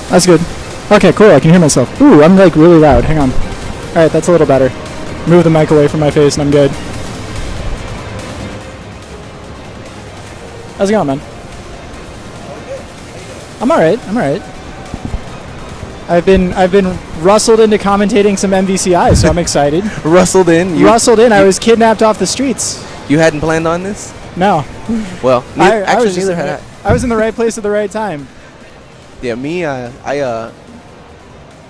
That's good. Okay, cool. I can hear myself. Ooh, I'm like really loud. Hang on. All right, that's a little better. Move the mic away from my face and I'm good. How's it going, man? I'm alright. I've been rustled into commentating some MVCI, so I'm excited. Rustled in? Rustled in. I was kidnapped off the streets. You hadn't planned on this? No. Well, neither had I. I was in the right place at the right time. Yeah, me, I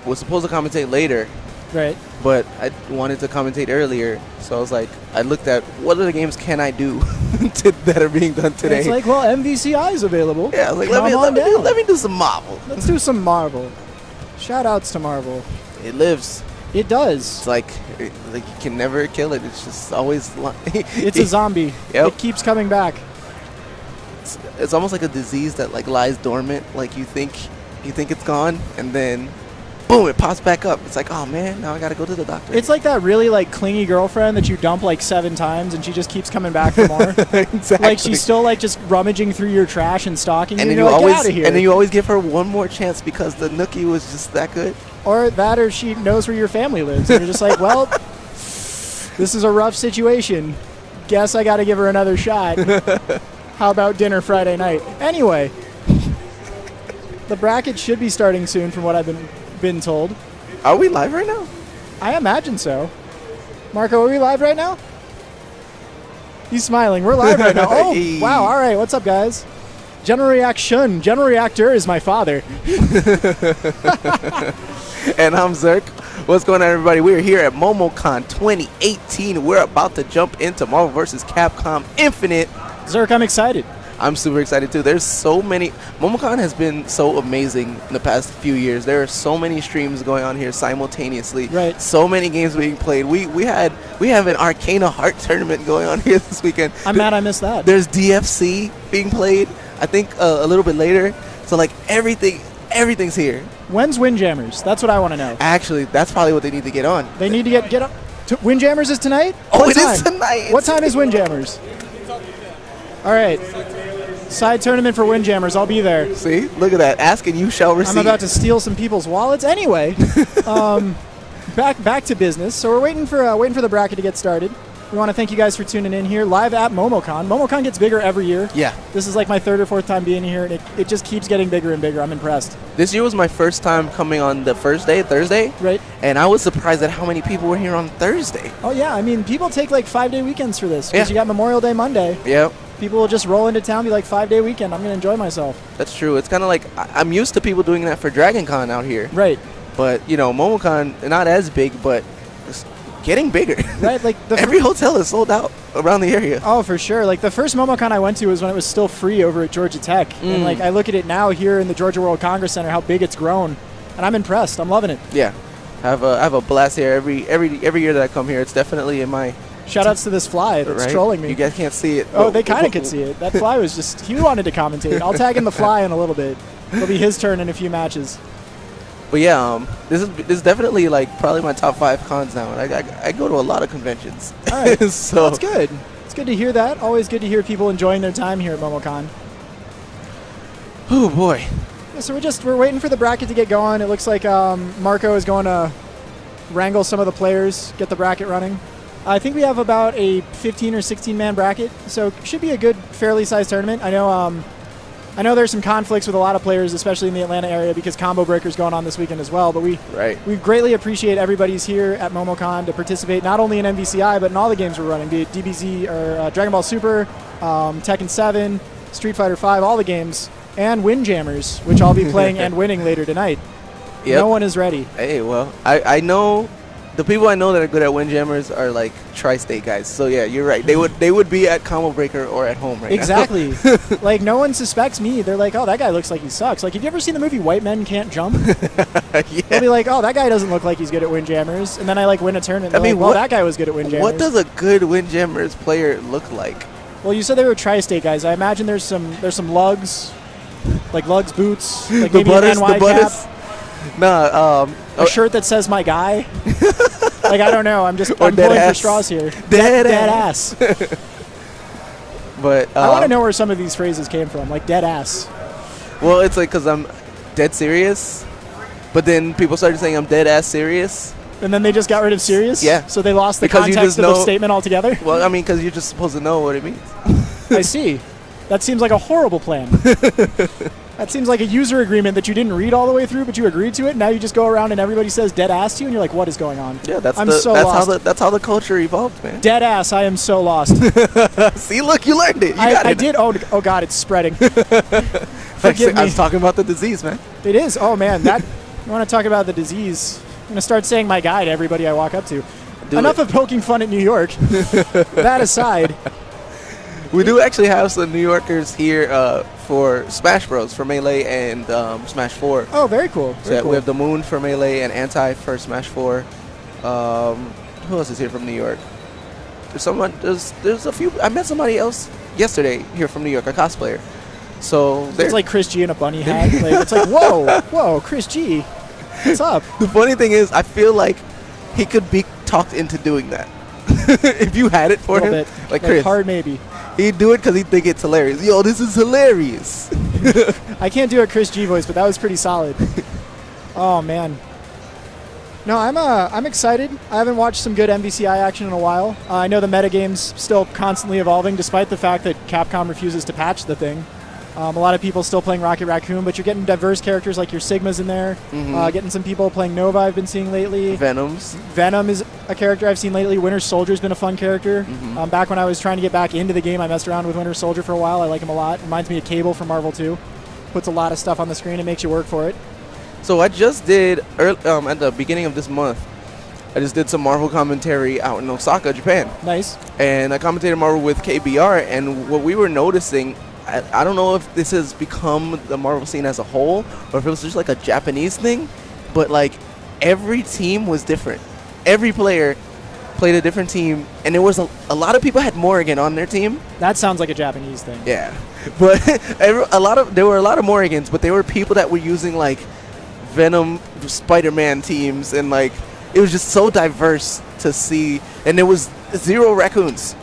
was supposed to commentate later. Right. But I wanted to commentate earlier, so I was like, I looked at what other games can I do that are being done today. It's like, well, MVCI is available. Yeah, I was like, let me do some Marvel. Let's do some Marvel. Shout outs to Marvel. It lives. It does. It's like you can never kill it. It's just always. It's a zombie. Yep. It keeps coming back. It's almost like a disease that like lies dormant. Like you think it's gone, and then boom, it pops back up. It's like, oh man, now I gotta go to the doctor. It's like that really like clingy girlfriend that you dump like 7 times and she just keeps coming back for more. Exactly. Like she's still like just rummaging through your trash and stalking you. And then you're like, always, get out of here. And then you always give her one more chance because the nookie was just that good. Or that, or she knows where your family lives. And you're just like, well, this is a rough situation. Guess I got to give her another shot. How about dinner Friday night? Anyway, the bracket should be starting soon, from what I've been told. Are we live right now? I imagine so. Marco, are we live right now? He's smiling. We're live right now. Oh, wow. All right. What's up, guys? General reaction. General reactor is my father. And I'm Zerk. What's going on, everybody? We're here at Momocon 2018. We're about to jump into Marvel vs. Capcom Infinite. Zerk, I'm excited. I'm super excited too. There's so many. Momocon has been so amazing in the past few years. There are so many streams going on here simultaneously. Right. So many games being played. We have an Arcana Heart tournament going on here this weekend. I'm mad I missed that. There's DFC being played, I think a little bit later. So like everything's here. When's Windjammers? That's what I want to know. Actually, that's probably what they need to get on. They need to get up. Windjammers is tonight? Oh, it is tonight. What time is Windjammers? All right. Side tournament for Windjammers. I'll be there. See? Look at that. Ask and you shall receive. I'm about to steal some people's wallets. Anyway, back to business. So we're waiting for the bracket to get started. We want to thank you guys for tuning in here live at Momocon. Momocon gets bigger every year. Yeah. This is like my 3rd or 4th time being here, and it just keeps getting bigger and bigger. I'm impressed. This year was my first time coming on the first day, Thursday. Right. And I was surprised at how many people were here on Thursday. Oh, yeah. I mean, people take like 5-day weekends for this because you got Memorial Day Monday. Yep. People will just roll into town, be like 5-day weekend. I'm going to enjoy myself. That's true. It's kind of like I'm used to people doing that for Dragon Con out here. Right. But, you know, Momocon, not as big, but it's getting bigger. Right. Like every hotel is sold out around the area. Oh, for sure. Like the first Momocon I went to was when it was still free over at Georgia Tech. And like I look at it now here in the Georgia World Congress Center, how big it's grown. And I'm impressed. I'm loving it. Yeah. I have a blast here every year that I come here. It's definitely in my... Shoutouts to this fly that's trolling me. You guys can't see it. Oh, they kind of could see it. That fly was just... He wanted to commentate. I'll tag in the fly in a little bit. It'll be his turn in a few matches. But yeah, this is definitely like probably my top 5 cons now. I go to a lot of conventions. All right. So that's good. It's good to hear that. Always good to hear people enjoying their time here at Momocon. Oh, boy. Yeah, so we're waiting for the bracket to get going. It looks like Marco is going to wrangle some of the players, get the bracket running. I think we have about a 15 or 16 man bracket, so it should be a good, fairly sized tournament. I know there's some conflicts with a lot of players, especially in the Atlanta area, because Combo Breaker's going on this weekend as well. But we greatly appreciate everybody's here at Momocon to participate not only in MVCI but in all the games we're running, be it DBZ or Dragon Ball Super, Tekken 7, Street Fighter 5, all the games, and Windjammers, which I'll be playing and winning later tonight. Yep. No one is ready. Hey, well, I know. The people I know that are good at Windjammers are like tri-state guys. So yeah, you're right. They would be at Combo Breaker or at home right now. Exactly. Like no one suspects me. They're like, oh, that guy looks like he sucks. Like, have you ever seen the movie White Men Can't Jump? Yeah. They'll be like, oh, that guy doesn't look like he's good at Windjammers. And then I like win a tournament. I mean, like, well, that guy was good at Windjammers. What does a good Windjammers player look like? Well, you said they were tri-state guys. I imagine there's some lugs, like lugs boots, like the maybe butters, an NY cap. Nah, a shirt that says my guy. Like, I don't know. I'm pulling for straws here. Dead ass. But I want to know where some of these phrases came from, like dead ass. Well, it's like because I'm dead serious. But then people started saying I'm dead ass serious. And then they just got rid of serious? Yeah. So they lost the Because you context just of the know- statement altogether? Well, I mean, because you're just supposed to know what it means. I see. That seems like a horrible plan. That seems like a user agreement that you didn't read all the way through, but you agreed to it. And now you just go around and everybody says dead ass to you, and you're like, what is going on? Yeah, that's lost. that's how the culture evolved, man. Dead ass, I am so lost. See, look, you learned it. You got I it. did. Oh, God, it's spreading. I Forgive me. was talking about the disease, man. It is. Oh, man. That you want to talk about the disease. I'm going to start saying my guy to everybody I walk up to. Enough of poking fun at New York. That aside. We do actually have some New Yorkers here for Smash Bros. For Melee and Smash 4. Oh, very cool. So Very cool. we have the Moon for Melee and Anti for Smash 4. Who else is here from New York? There's someone. There's a few. I met somebody else yesterday here from New York, a cosplayer. So It's like Chris G in a bunny hat. Like, it's like, whoa, Chris G. What's up? The funny thing is, I feel like he could be talked into doing that. If you had it for A him, little bit. like Chris, hard maybe. he'd do it because he'd think it's hilarious. Yo, this is hilarious. I can't do a Chris G voice, but that was pretty solid. Oh man. No, I'm excited. I haven't watched some good MVCI action in a while. I know the metagame's still constantly evolving, despite the fact that Capcom refuses to patch the thing. A lot of people still playing Rocket Raccoon, but you're getting diverse characters like your Sigmas in there. Getting some people playing Nova I've been seeing lately. Venoms. Venom is a character I've seen lately. Winter Soldier's been a fun character. Back when I was trying to get back into the game, I messed around with Winter Soldier for a while. I like him a lot. Reminds me of Cable from Marvel 2. Puts a lot of stuff on the screen and makes you work for it. So I just did at the beginning of this month. I just did some Marvel commentary out in Osaka, Japan. Nice. And I commentated Marvel with KBR, and what we were noticing, I don't know if this has become the Marvel scene as a whole, or if it was just like a Japanese thing, but like every team was different. Every player played a different team, and there was a lot of people had Morrigan on their team. That sounds like a Japanese thing. Yeah, but there were a lot of Morrigans, but there were people that were using like Venom, Spider-Man teams, and like it was just so diverse to see, and there was 0 raccoons.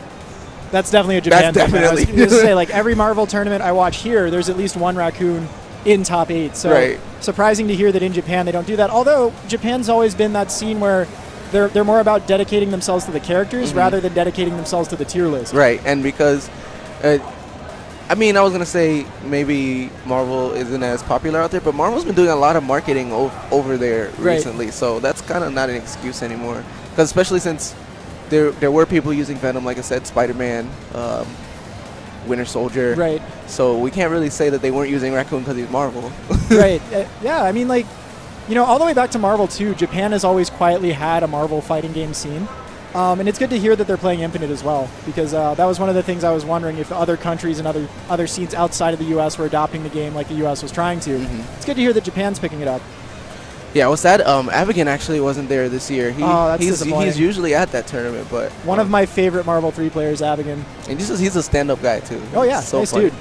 That's definitely a Japan That's thing. definitely. I was going to say, like, every Marvel tournament I watch here, there's at least one raccoon in top 8. So Right. surprising to hear that in Japan they don't do that. Although Japan's always been that scene where they're more about dedicating themselves to the characters rather than dedicating themselves to the tier list. Right, and because, I mean, I was going to say maybe Marvel isn't as popular out there, but Marvel's been doing a lot of marketing over there recently, so that's kind of not an excuse anymore. Because especially since there were people using Venom, like I said, Spider-Man, Winter Soldier. Right. So we can't really say that they weren't using Raccoon because he's Marvel. Right. Yeah, I mean, like, you know, all the way back to Marvel 2, Japan has always quietly had a Marvel fighting game scene. And it's good to hear that they're playing Infinite as well, because that was one of the things I was wondering if other countries and other scenes outside of the U.S. were adopting the game like the U.S. was trying to. It's good to hear that Japan's picking it up. Yeah, what's that? Abigail actually wasn't there this year. That's disappointing. He's usually at that tournament, but One of my favorite Marvel 3 players, Abigail. and he's a stand-up guy too. Oh yeah, So nice funny. dude.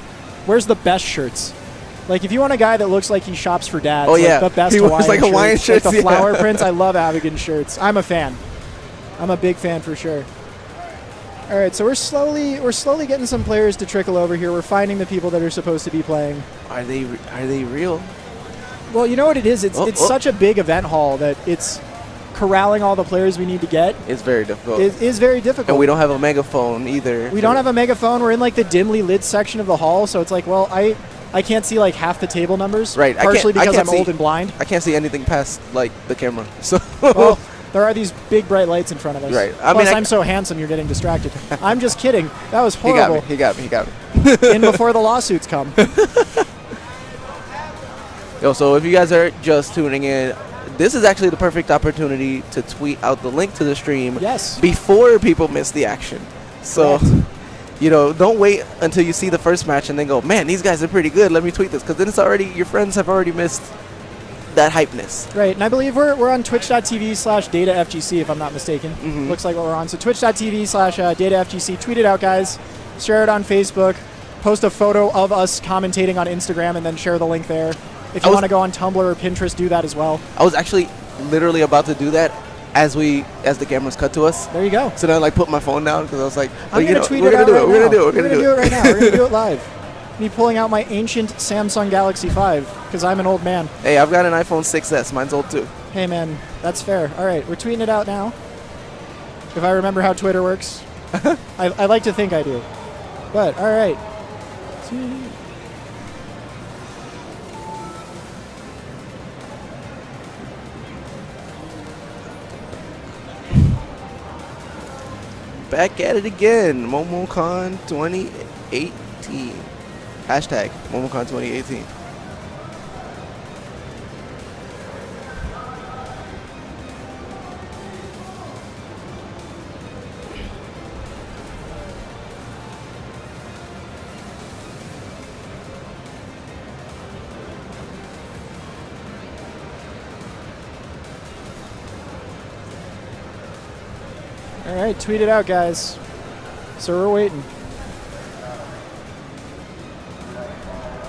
Where's the best shirts? Like, if you want a guy that looks like he shops for dads, Oh, yeah. like the best He wears, Hawaiian like, Hawaiian shirts, like shirts, the yeah. flower prints. I love Abigail shirts. I'm a fan. I'm a big fan for sure. All right, so we're slowly getting some players to trickle over here. We're finding the people that are supposed to be playing. Are they real? Well, you know what it is? It's such a big event hall that it's corralling all the players we need to get. It's very difficult. It is very difficult. And we don't have a megaphone either. We don't have a megaphone. We're in like the dimly lit section of the hall, so it's like, well, I can't see like half the table numbers. Right. Partially because can't I'm old and blind. I can't see anything past like the camera. So Well, there are these big bright lights in front of us. Right. Plus, I'm so handsome, you're getting distracted. I'm just kidding. That was he got horrible. me. He got me. In before the lawsuits come. Yo, so if you guys are just tuning in, this is actually the perfect opportunity to tweet out the link to the stream. Yes. Before people miss the action. So, Correct. you know, don't wait until you see the first match and then go, man, these guys are pretty good. Let me tweet this, because then it's already your friends have already missed that hypeness. Right, and I believe we're on twitch.tv/datafgc, if I'm not mistaken. Looks like what we're on. So twitch.tv/datafgc. Tweet it out, guys. Share it on Facebook. Post a photo of us commentating on Instagram and then share the link there. If you want to go on Tumblr or Pinterest, do that as well. I was actually literally about to do that as the cameras cut to us. There you go. So then I like put my phone down because I was like, I'm going to tweet we're it gonna out do right it. now. We're gonna do it. We're going to do it right now. We're going to do it live. me pulling out my ancient Samsung Galaxy 5 because I'm an old man. Hey, I've got an iPhone 6s. Mine's old too. Hey, man, that's fair. All right, we're tweeting it out now. If I remember how Twitter works. I like to think I do. But, all right. Back at it again. Momocon 2018. Hashtag Momocon 2018. All right, tweet it out, guys. So we're waiting.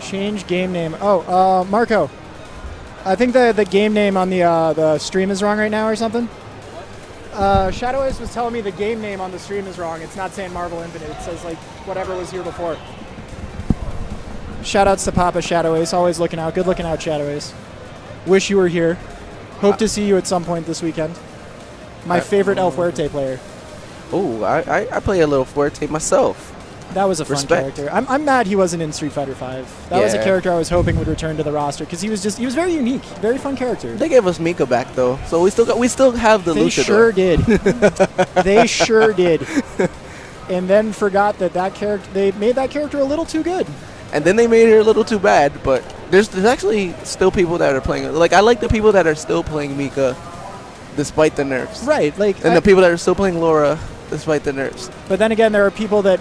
Change game name. Oh, Marco. I think the game name on the stream is wrong right now or something. Shadow Ace was telling me the game name on the stream is wrong. It's not saying Marvel Infinite. It says like whatever was here before. Shoutouts to Papa Shadow Ace. Always looking out. Good looking out, Shadow Ace. Wish you were here. Hope to see you at some point this weekend. My favorite El Fuerte player. Oh, I play a little Fuerte myself. That was a fun Respect. character. I'm mad he wasn't in Street Fighter V. That was a character I was hoping would return to the roster because he was very unique, very fun character. They gave us Mika back though, so we still have the They Luchador. sure did. They sure did. And then forgot that character. They made that character a little too good. And then they made her a little too bad, but there's actually still people that are playing. Like I like the people that are still playing Mika, despite the nerfs. Right, like And the people that are still playing Laura, despite the nerfs. But then again, there are people that,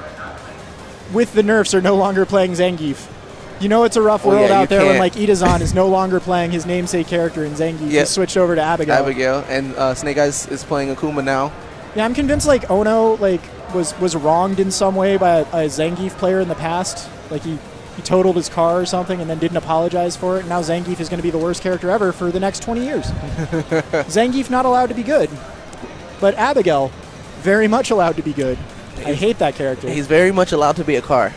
with the nerfs, are no longer playing Zangief. You know, it's a rough world out there when like Itazan is no longer playing his namesake character in Zangief. He's switched over to Abigail. And Snake Eyes is playing Akuma now. Yeah, I'm convinced like Ono was wronged in some way by a Zangief player in the past. Like he totaled his car or something and then didn't apologize for it. And now Zangief is going to be the worst character ever for the next 20 years. Zangief not allowed to be good, but Abigail very much allowed to be good. I hate that character. He's very much allowed to be a car.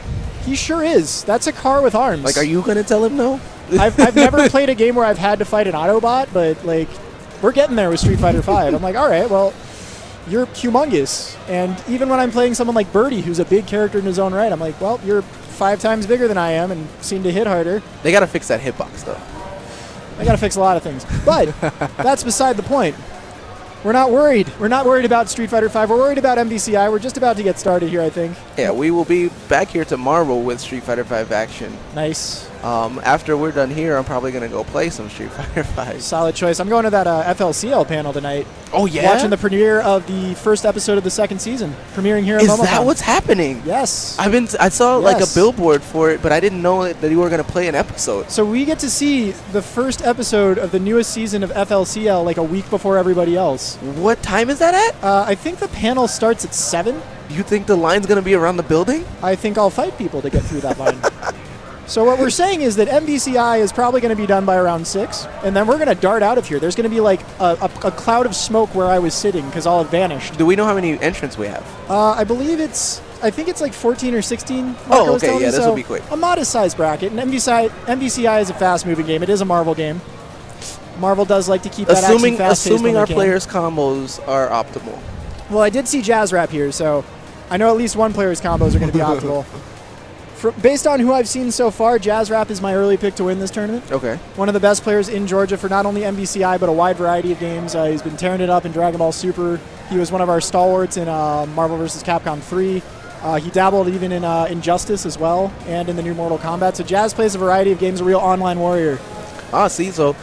He sure is. That's a car with arms. Like, are you going to tell him no? I've never played a game where I've had to fight an Autobot, but like we're getting there with Street Fighter V. I'm like, all right, well, you're humongous. And even when I'm playing someone like Birdie, who's a big character in his own right, I'm like, well, you're 5 times bigger than I am and seem to hit harder. They got to fix that hitbox, though. They got to fix a lot of things. But that's beside the point. We're not worried. We're not worried about Street Fighter V. We're worried about MVCI. We're just about to get started here, I think. Yeah, we will be back here tomorrow with Street Fighter V action. Nice. After we're done here, I'm probably going to go play some Street Fighter V. Solid choice. I'm going to that FLCL panel tonight. Oh, yeah? Watching the premiere of the first episode of the second season. Premiering here at Is Momocon. that what's happening? Yes. I saw like a billboard for it, but I didn't know that you were going to play an episode. So we get to see the first episode of the newest season of FLCL like a week before everybody else. What time is that at? I think the panel starts at 7. You think the line's going to be around the building? I think I'll fight people to get through that line. So what we're saying is that MVCI is probably going to be done by around 6, and then we're going to dart out of here. There's going to be like a cloud of smoke where I was sitting because I'll have vanished. Do we know how many entrants we have? I think it's like 14 or 16. Oh, okay, yeah, this will be quick. A modest-sized bracket, and MVCI is a fast-moving game. It is a Marvel game. Marvel does like to keep that action fast-paced. Assuming our players' combos are optimal. Well, I did see Jaazzrap here, so I know at least one player's combos are going to be optimal. Based on who I've seen so far, Jaazzrap is my early pick to win this tournament. Okay. One of the best players in Georgia for not only MVCI, but a wide variety of games. He's been tearing it up in Dragon Ball Super. He was one of our stalwarts in Marvel vs. Capcom 3. He dabbled even in Injustice as well, and in the new Mortal Kombat. So Jazz plays a variety of games, a real online warrior. See, so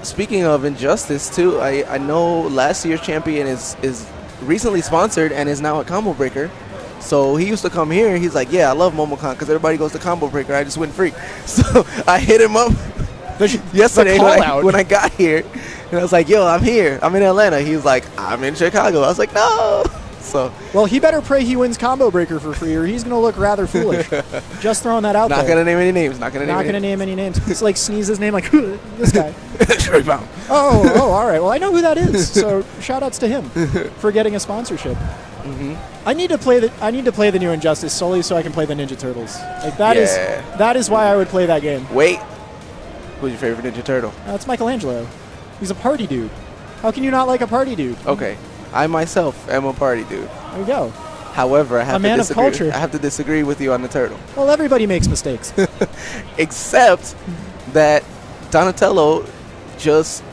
speaking of Injustice, too, I know last year's champion is recently sponsored and is now a Combo Breaker. So he used to come here, and he's like, yeah, I love Momocon because everybody goes to Combo Breaker. I just win free. So I hit him up yesterday when I got here, and I was like, yo, I'm here. I'm in Atlanta. He was like, I'm in Chicago. I was like, no. So, well, he better pray he wins Combo Breaker for free, or he's going to look rather foolish. Just throwing that out there. Not going to name any names. Not going to name any names. It's like sneeze his name like, this guy. Oh, all right. Well, I know who that is. So shout outs to him for getting a sponsorship. I need to play the new Injustice solely so I can play the Ninja Turtles. Like that is why I would play that game. Wait, who's your favorite Ninja Turtle? It's Michelangelo. He's a party dude. How can you not like a party dude? Okay, I myself am a party dude. There you go. However, I have a man to of disagree. culture. I have to disagree with you on the turtle. Well, everybody makes mistakes. Except that Donatello just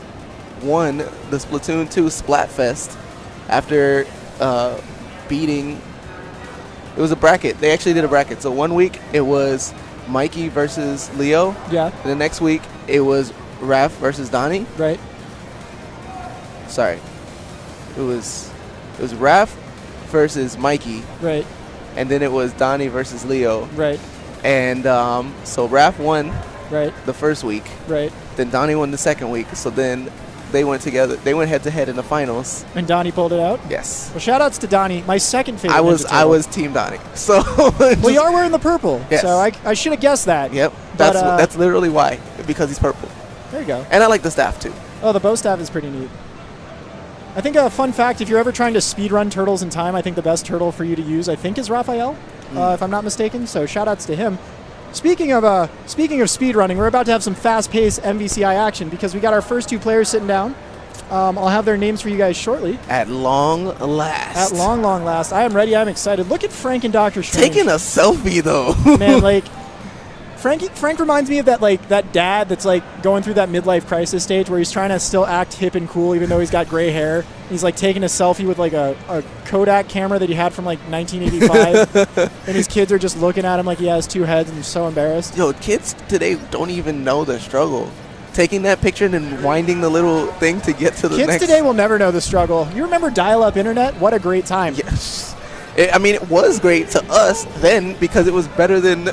won the Splatoon 2 Splatfest after beating. It was a bracket. They actually did a bracket. So 1 week it was Mikey versus Leo. Yeah. And the next week it was Raph versus Donnie. Right. Sorry. It was Raph versus Mikey. Right. And then it was Donnie versus Leo. Right. And so Raph won Right. the first week. Right. Then Donnie won the second week. So then they went together. They went head to head in the finals. And Donnie pulled it out? Yes. Well, shout outs to Donnie, my second favorite. I was Team Donnie. So well, you are wearing the purple. Yes. So I should have guessed that. Yep. But, That's literally why. Because he's purple. There you go. And I like the staff too. Oh, the bow staff is pretty neat. I think a fun fact, if you're ever trying to speedrun Turtles in time, I think the best turtle for you to use, I think, is Raphael, if I'm not mistaken. So shout-outs to him. Speaking of speedrunning, we're about to have some fast-paced MVCI action because we got our first two players sitting down. I'll have their names for you guys shortly. At long last. At long last. I am ready. I'm excited. Look at Frank and Dr. Strange. Taking a selfie, though. Man, like... Frank reminds me of that dad that's like going through that midlife crisis stage where he's trying to still act hip and cool even though he's got gray hair. He's like taking a selfie with like a Kodak camera that he had from like 1985, and his kids are just looking at him like he has two heads and so embarrassed. Yo, kids today don't even know the struggle. Taking that picture and then winding the little thing to get to the next. Kids today will never know the struggle. You remember dial-up internet? What a great time. Yes. It was great to us then because it was better than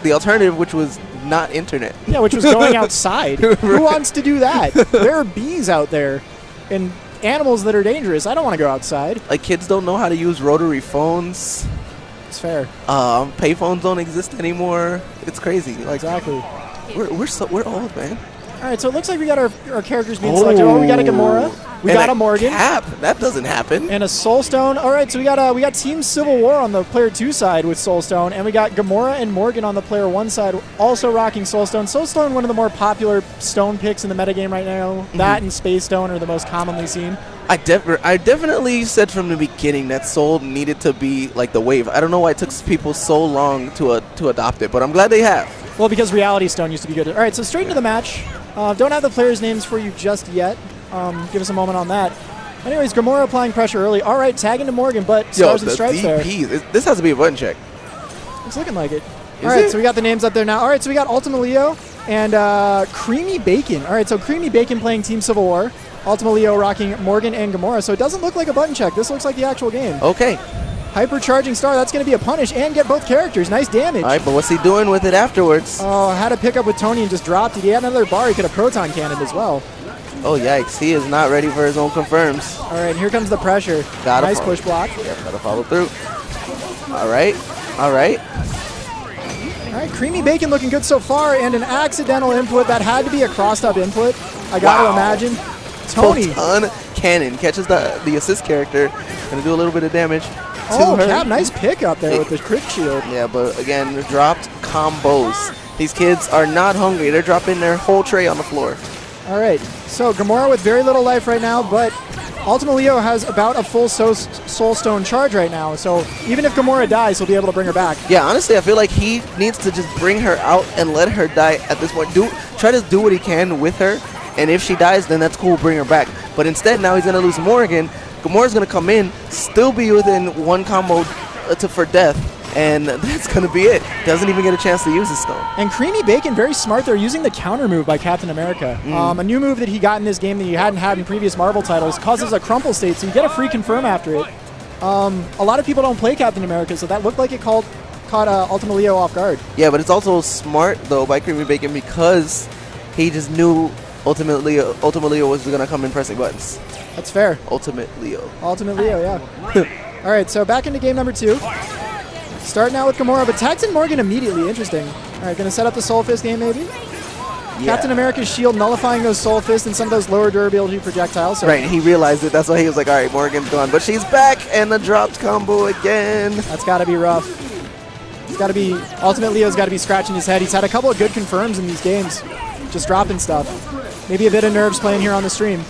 the alternative, which was not internet. Yeah, which was going outside. Right. Who wants to do that? There are bees out there and animals that are dangerous. I don't want to go outside. Like, kids don't know how to use rotary phones. It's fair. Payphones don't exist anymore. It's crazy. Like, exactly. We're old, man. All right, so it looks like we got our characters being selected. Oh, we got a Gamora. We got a Morgan. Cap. That doesn't happen. And a Soul Stone. All right, so we got Team Civil War on the player 2 side with Soul Stone, and we got Gamora and Morgan on the player 1 side, also rocking Soul Stone. Soul Stone, one of the more popular stone picks in the metagame right now. Mm-hmm. That and Space Stone are the most commonly seen. I definitely said from the beginning that Soul needed to be like the wave. I don't know why it took people so long to adopt it, but I'm glad they have. Well, because Reality Stone used to be good. All right, so straight into the match. Don't have the players' names for you just yet. Give us a moment on that. Anyways, Gamora applying pressure early. All right, tagging to Morgan, but Stars and Stripes there. This has to be a button check. It's looking like it. All right, so we got the names up there now. All right, so we got Ultimateleo and CreamyBacon. All right, so CreamyBacon playing Team Civil War. Ultimateleo rocking Morgan and Gamora. So it doesn't look like a button check. This looks like the actual game. Okay. Hypercharging Star, that's going to be a punish and get both characters. Nice damage. All right, but what's he doing with it afterwards? Oh, had to pick up with Tony and just dropped it. He had another bar. He could have Proton Cannoned as well. Oh, yikes. He is not ready for his own confirms. All right, here comes the pressure. Nice push block. Yeah, gotta follow through. All right. All right. All right, CreamyBacon looking good so far, and an accidental input. That had to be a crossed-up input, I got to imagine. Tony. Proton Cannon catches the assist character. Gonna do a little bit of damage. Oh, Cap, nice pick up there with the crit shield. Yeah, but again, dropped combos. These kids are not hungry. They're dropping their whole tray on the floor. All right, so Gamora with very little life right now, but Ultimateleo has about a full Soul Stone charge right now, so even if Gamora dies, he'll be able to bring her back. Yeah, honestly, I feel like he needs to just bring her out and let her die at this point. Try to do what he can with her, and if she dies, then that's cool, bring her back. But instead, now he's going to lose Morgan. Gamora's going to come in, still be within one combo for death, and that's going to be it. Doesn't even get a chance to use his stone. And CreamyBacon, very smart there, using the counter move by Captain America. A new move that he got in this game that you hadn't had in previous Marvel titles, causes a crumple state, so you get a free confirm after it. A lot of people don't play Captain America, so that looked like it caught Ultimateleo off guard. Yeah, but it's also smart, though, by CreamyBacon because he just knew Ultimateleo was going to come in pressing buttons. That's fair. Ultimateleo, yeah. All right, so back into game number 2. Starting out with Gamora, but tags in Morgan immediately. Interesting. All right, going to set up the Soul Fist game maybe. Captain America's shield nullifying those Soul Fists and some of those lower durability projectiles. So Right, he realized it. That's why he was like, all right, Morgan's gone. But she's back, and the dropped combo again. That's got to be rough. It's got to be, Ultimate Leo's got to be scratching his head. He's had a couple of good confirms in these games, just dropping stuff. Maybe a bit of nerves playing here on the stream.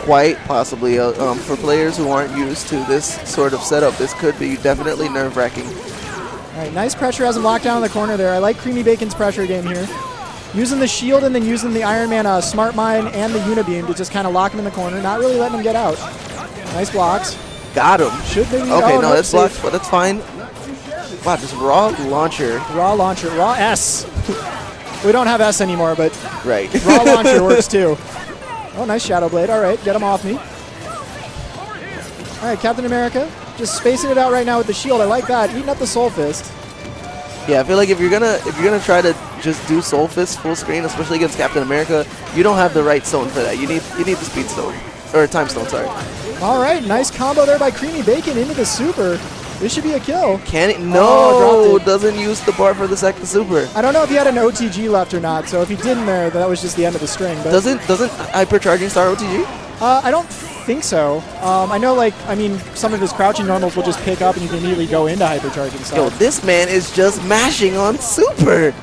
Quite possibly. For players who aren't used to this sort of setup, this could be definitely nerve-wracking. All right, nice pressure has him locked down in the corner there. I like CreamyBacon's pressure game here. Using the shield and then using the Iron Man Smart Mine and the Unibeam to just kind of lock him in the corner, not really letting him get out. Nice blocks. Got him. Should maybe. Okay, oh, no, that's safe. blocked, but that's fine. Wow, just raw launcher. Raw launcher, raw S. We don't have S anymore, but Right. raw launcher works too. Oh, nice Shadow Blade. All right, get him off me. All right, Captain America, just spacing it out right now with the shield. I like that. Eating up the Soul Fist. Yeah, I feel like if you're gonna try to just do Soul Fist full screen, especially against Captain America, you don't have the right stone for that. You need the Speed Stone or Time Stone. Sorry. All right, nice combo there by CreamyBacon into the super. This should be a kill. Can it? Oh, No, dropped it. doesn't use the bar for the second super. I don't know if he had an OTG left or not. So if he didn't there, that was just the end of the string. But Doesn't hypercharging star OTG? I don't think so. I know, some of his crouching normals will just pick up and you can immediately go into hypercharging stuff. Yo, this man is just mashing on super.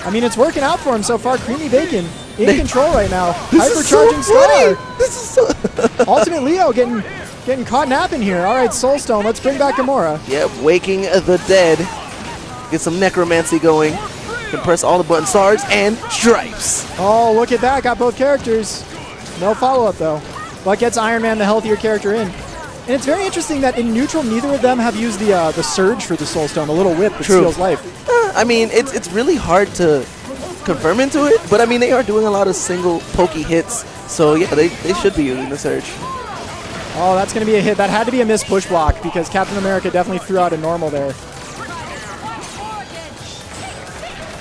I mean, it's working out for him so far. CreamyBacon in control right now. This is so Hypercharging star. funny. This is so Ultimate Leo getting caught napping here. All right, Soul Stone. Let's bring back Gamora. Yep, waking the dead. Get some necromancy going. Can press all the buttons, Sarge and Stripes. Oh, look at that. Got both characters. No follow-up, though. But gets Iron Man, the healthier character, in. And it's very interesting that in neutral, neither of them have used the Surge for the Soul Stone, the little whip that steals life. I mean, it's really hard to confirm into it, but I mean, they are doing a lot of single pokey hits, so yeah, they should be using the Surge. Oh, that's going to be a hit. That had to be a missed push block because Captain America definitely threw out a normal there.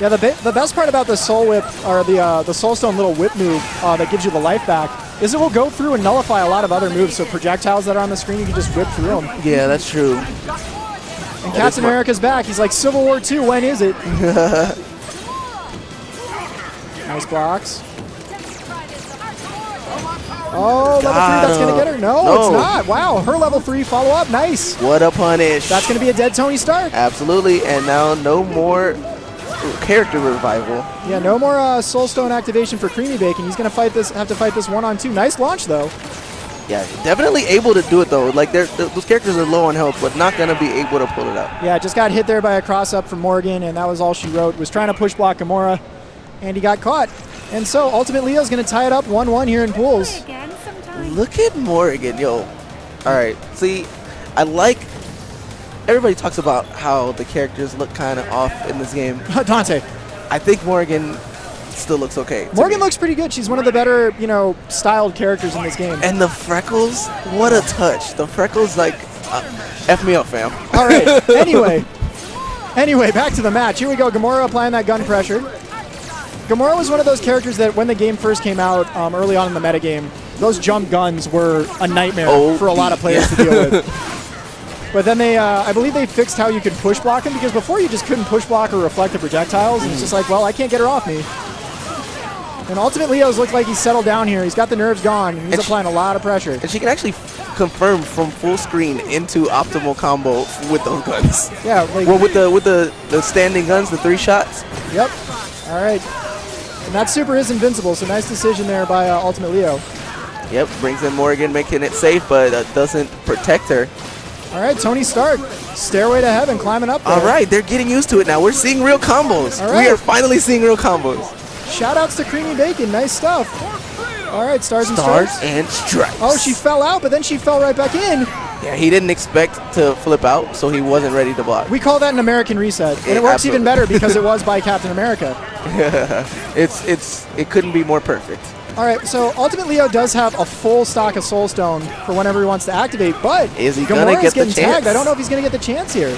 Yeah, the best part about the Soul Whip, or the Soul Stone little whip move that gives you the life back, is it will go through and nullify a lot of other moves. So projectiles that are on the screen, you can just whip through them. Yeah, that's true. And Captain America's back. He's like, Civil War II, when is it? Nice blocks. Oh, level 3, that's going to get her. No, it's not. Wow, her level 3 follow-up. Nice. What a punish. That's going to be a dead Tony Stark. Absolutely, and now no more character revival. Yeah, no more Soul Stone activation for CreamyBacon. He's going to have to fight this 1-on-2. Nice launch, though. Yeah, definitely able to do it, though. Like, those characters are low on health, but not going to be able to pull it out. Yeah, just got hit there by a cross-up from Morgan, and that was all she wrote. Was trying to push block Gamora, and he got caught. And so, Ultimate Leo's going to tie it up 1-1 here in pools. Look at Morgan, yo. All right, see, I like... Everybody talks about how the characters look kind of off in this game. Dante. I think Morgan still looks okay. Morgan looks pretty good. She's one of the better, styled characters in this game. And the freckles, what a touch. The freckles, like, F me up, fam. All right, anyway, back to the match. Here we go, Gamora applying that gun pressure. Gamora was one of those characters that when the game first came out, early on in the metagame, those jump guns were a nightmare for a lot of players to deal with. But then I believe they fixed how you could push block him, because before you just couldn't push block or reflect the projectiles, and it's just like, well, I can't get her off me. And Ultimate Leo's looked like he's settled down here. He's got the nerves gone, and he's applying a lot of pressure. And she can actually confirm from full screen into optimal combo with those guns. Yeah. Well, with the standing guns, the 3 shots. Yep. All right. And that super is invincible, so nice decision there by Ultimate Leo. Yep, brings in Morgan, making it safe, but doesn't protect her. All right, Tony Stark, Stairway to Heaven, climbing up there. All right, they're getting used to it now. We're seeing real combos. All right. We are finally seeing real combos. Shout-outs to CreamyBacon, nice stuff. All right, Stars and Stripes. Oh, she fell out, but then she fell right back in. Yeah, he didn't expect to flip out, so he wasn't ready to block. We call that an American reset, and it works even better because it was by Captain America. It couldn't be more perfect. All right, so Ultimate Leo does have a full stock of Soul Stone for whenever he wants to activate, but is he going to get the chance? Tagged. I don't know if he's going to get the chance here.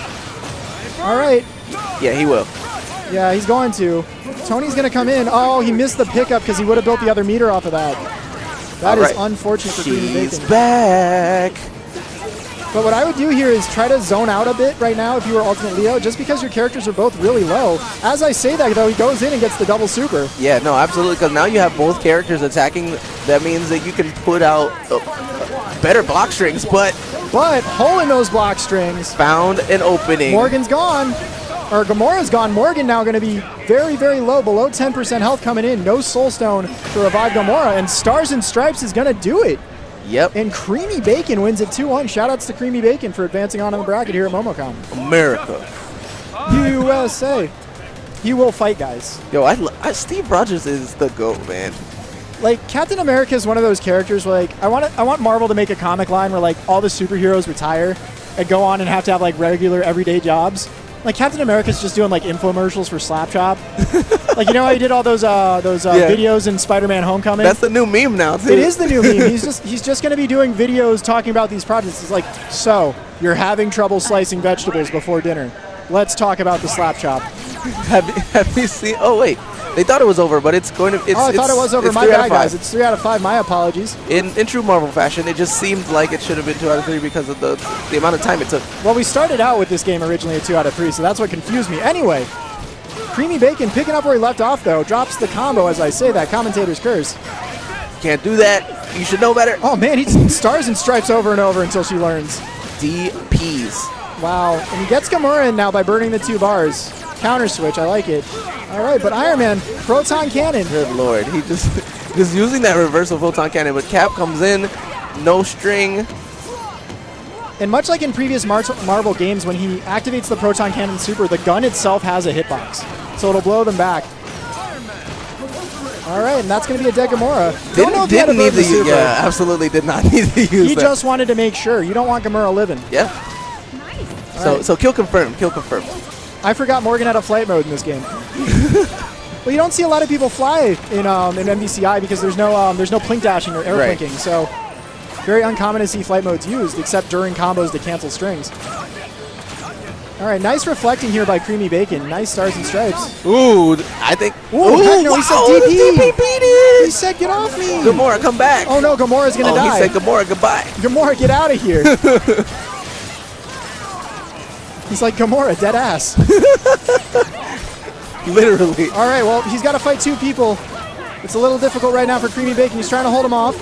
All right. Yeah, he will. Yeah, he's going to. Tony's going to come in. Oh, he missed the pickup because he would have built the other meter off of that. That is unfortunate for CreamyBacon. She's back. But what I would do here is try to zone out a bit right now if you were Ultimateo, just because your characters are both really low. As I say that, though, he goes in and gets the double super. Yeah, no, absolutely, because now you have both characters attacking. That means that you can put out better block strings, but hole in those block strings. Found an opening. Morgan's gone. Or Gamora's gone. Morgan now going to be very, very low, below 10% health coming in. No Soul Stone to revive Gamora, and Stars and Stripes is going to do it. Yep. And CreamyBacon wins it 2-1. Shoutouts to CreamyBacon for advancing on in the bracket here at Momocon. America. USA. He will fight, guys. Yo, Steve Rogers is the GOAT, man. Like, Captain America is one of those characters where, like, I want Marvel to make a comic line where, like, all the superheroes retire and go on and have to have, like, regular, everyday jobs. Like, Captain America's just doing, like, infomercials for Slapchop. Like, you know how he did all those videos in Spider-Man Homecoming? That's the new meme now, too. It is the new meme. He's just going to be doing videos talking about these projects. It's like, so, you're having trouble slicing vegetables before dinner. Let's talk about the Slapchop. Have you seen? Oh, wait. They thought it was over, but it's going to. I thought it was over. My bad, guys. It's 3 out of 5. My apologies. In true Marvel fashion, it just seemed like it should have been 2 out of 3 because of the amount of time it took. Well, we started out with this game originally at 2 out of 3, so that's what confused me. Anyway, CreamyBacon picking up where he left off, though. Drops the combo, as I say that. Commentator's curse. Can't do that. You should know better. Oh, man. He Stars and Stripes over and over until she learns. DPs. Wow. And he gets Gamora in now by burning the 2 bars. Counter switch. I like it. All right, but Iron Man, Proton Cannon. Good Lord. He just using that reversal Photon Cannon, but Cap comes in, no string. And much like in previous Marvel games, when he activates the Proton Cannon Super, the gun itself has a hitbox, so it'll blow them back. All right, and that's going to be a dead Gamora. Didn't need the super. Yeah, absolutely did not need to use He just wanted to make sure. You don't want Gamora living. Yeah. So kill confirmed. Kill confirmed. I forgot Morgan had a flight mode in this game. Well, you don't see a lot of people fly in MVCI because there's no plink dashing or air plinking, so very uncommon to see flight modes used, except during combos to cancel strings. All right, nice reflecting here by CreamyBacon. Nice Stars and Stripes. Ooh, I think. Ooh, heck no, he said DP. DP beat it. He said, get off me. Gamora, come back. Oh no, Gamora's gonna die. He said, Gamora, goodbye. Gamora, get out of here. He's like, Gamora, dead ass. Literally. All right, well, he's got to fight 2 people. It's a little difficult right now for CreamyBacon. He's trying to hold him off.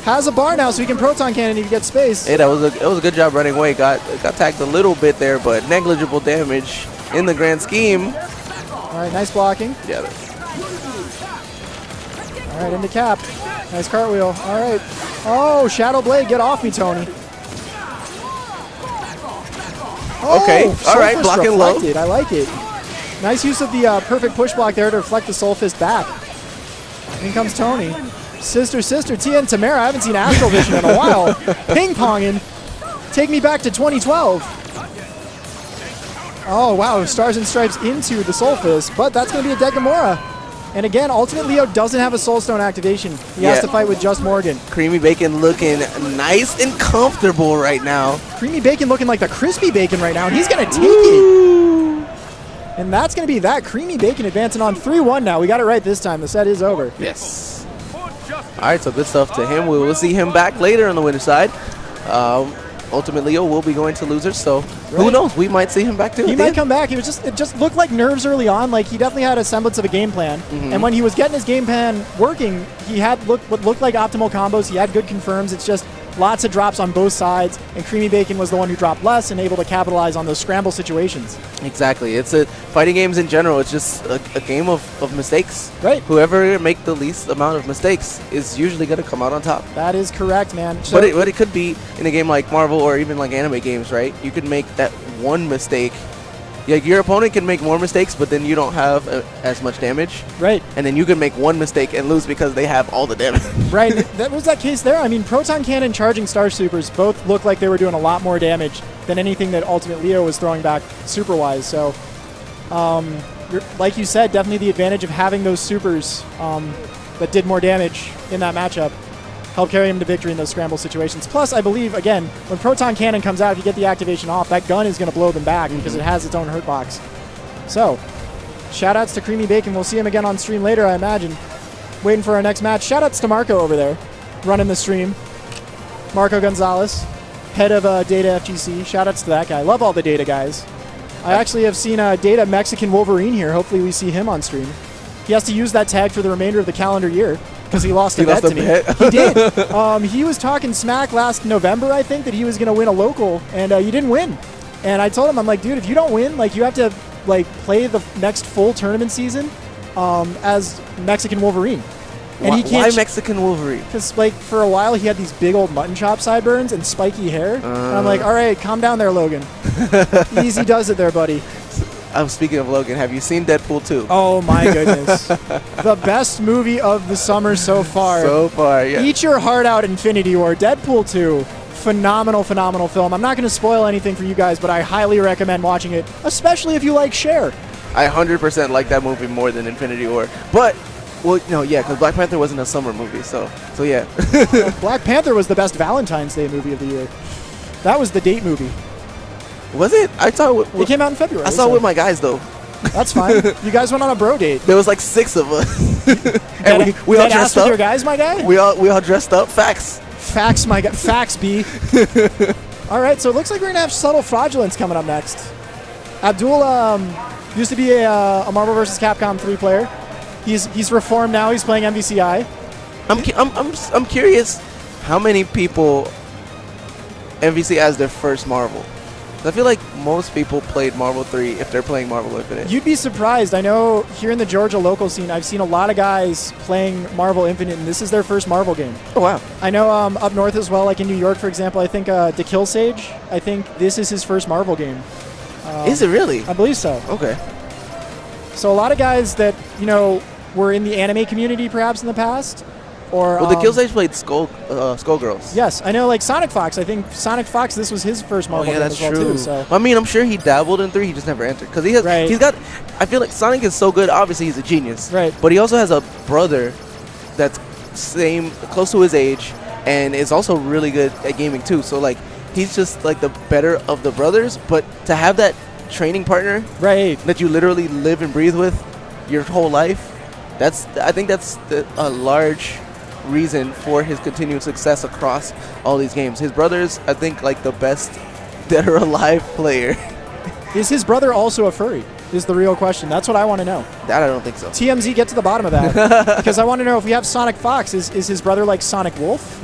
Has a bar now, so he can Proton Cannon if he gets space. Hey, it was a good job running away. Got tagged a little bit there, but negligible damage in the grand scheme. All right, nice blocking. Yeah. All right, into Cap. Nice cartwheel. All right. Oh, Shadow Blade, get off me, Tony. Oh, okay, all right, blocking reflected. low. I like it. Nice use of the perfect push block there to reflect the Soul Fist back. In comes Tony. Sister, Tia and Tamara. I haven't seen Astral Vision in a while. Ping-ponging. Take me back to 2012. Oh, wow. Stars and Stripes into the Soul Fist, but that's going to be a dead Gamora. And again, Ultimateo doesn't have a Soul Stone activation. He has to fight with just Morgan. CreamyBacon looking nice and comfortable right now. CreamyBacon looking like the crispy bacon right now, and he's going to take it. And that's going to be that. CreamyBacon advancing on 3-1 now. We got it right this time. The set is over. Yes. All right, so good stuff to him. We will see him back later on the winner's side. Ultimateo will be going to losers, so who knows? We might see him back too. He might come back. It just looked like nerves early on. Like, he definitely had a semblance of a game plan. And when he was getting his game plan working, he had what looked like optimal combos. He had good confirms. It's just lots of drops on both sides, and CreamyBacon was the one who dropped less and able to capitalize on those scramble situations. Exactly. It's fighting games in general. It's just a game of mistakes. Right. Whoever make the least amount of mistakes is usually going to come out on top. That is correct, man. So but it could be in a game like Marvel or even like anime games, right? You could make that one mistake. Like, your opponent can make more mistakes, but then you don't have as much damage. Right. And then you can make one mistake and lose because they have all the damage. Right. That was that case there. I mean, Proton Cannon charging Star Supers both looked like they were doing a lot more damage than anything that Ultimateo was throwing back super-wise. So, like you said, definitely the advantage of having those supers that did more damage in that matchup help carry him to victory in those scramble situations. Plus, I believe, again, when Proton Cannon comes out, if you get the activation off, that gun is going to blow them back because it has its own hurt box. So, shout-outs to CreamyBacon. We'll see him again on stream later, I imagine. Waiting for our next match. Shout-outs to Marco over there, running the stream. Marco Gonzalez. head of Data FGC. Shoutouts to that guy. Love all the Data guys. I actually have seen Data MexicanWolverine here. Hopefully we see him on stream. He has to use that tag for the remainder of the calendar year because he lost a bet to me. He did. He was talking smack last November, I think, that he was going to win a local, and you didn't win. And I told him, I'm like, dude, if you don't win, like, you have to like play the next full tournament season as MexicanWolverine. And he can't. Why MexicanWolverine? Because like for a while he had these big old mutton chop sideburns and spiky hair. And I'm like, all right, calm down there, Logan. Easy does it there, buddy. I'm speaking of Logan. Have you seen Deadpool 2? Oh my goodness, the best movie of the summer so far. So far, yeah. Eat your heart out, Infinity War. Deadpool 2, phenomenal, phenomenal film. I'm not going to spoil anything for you guys, but I highly recommend watching it, especially if you like Cher. I 100% like that movie more than Infinity War, but. Well, no, yeah, because Black Panther wasn't a summer movie, so yeah. Black Panther was the best Valentine's Day movie of the year. That was the date movie. Was it? I saw it. It came out in February. I saw it with my guys, though. That's fine. You guys went on a bro date. There was like 6 of us. And we all dressed up. With your guys, my guy? We all dressed up. Facts. Facts, my guy. Facts, B. All right, so it looks like we're going to have Subtlefraudulence coming up next. Abdul used to be a Marvel vs. Capcom 3 player. He's reformed now. He's playing MVCI. I'm curious how many people MVC as their first Marvel. I feel like most people played Marvel 3 if they're playing Marvel Infinite. You'd be surprised. I know here in the Georgia local scene, I've seen a lot of guys playing Marvel Infinite, and this is their first Marvel game. Oh, wow. I know up north as well, like in New York, for example, I think The Kill Sage, I think this is his first Marvel game. Is it really? I believe so. Okay. So a lot of guys that, were in the anime community perhaps in the past. Or, well, The Kill Sage played Skullgirls. Yes, I know, like Sonic Fox. I think Sonic Fox, this was his first Marvel game as well, too. So. I mean, I'm sure he dabbled in 3, he just never entered. Because he's got, I feel like Sonic is so good, obviously he's a genius. Right. But he also has a brother that's close to his age, and is also really good at gaming too. So, like, he's just, like, the better of the brothers. But to have that training partner that you literally live and breathe with your whole life, I think that's a large reason for his continued success across all these games. His brother's, I think, like the best dead or alive player. Is his brother also a furry? Is the real question. That's what I want to know. That I don't think so. TMZ, get to the bottom of that. Because I want to know if we have Sonic Fox, is his brother like Sonic Wolf?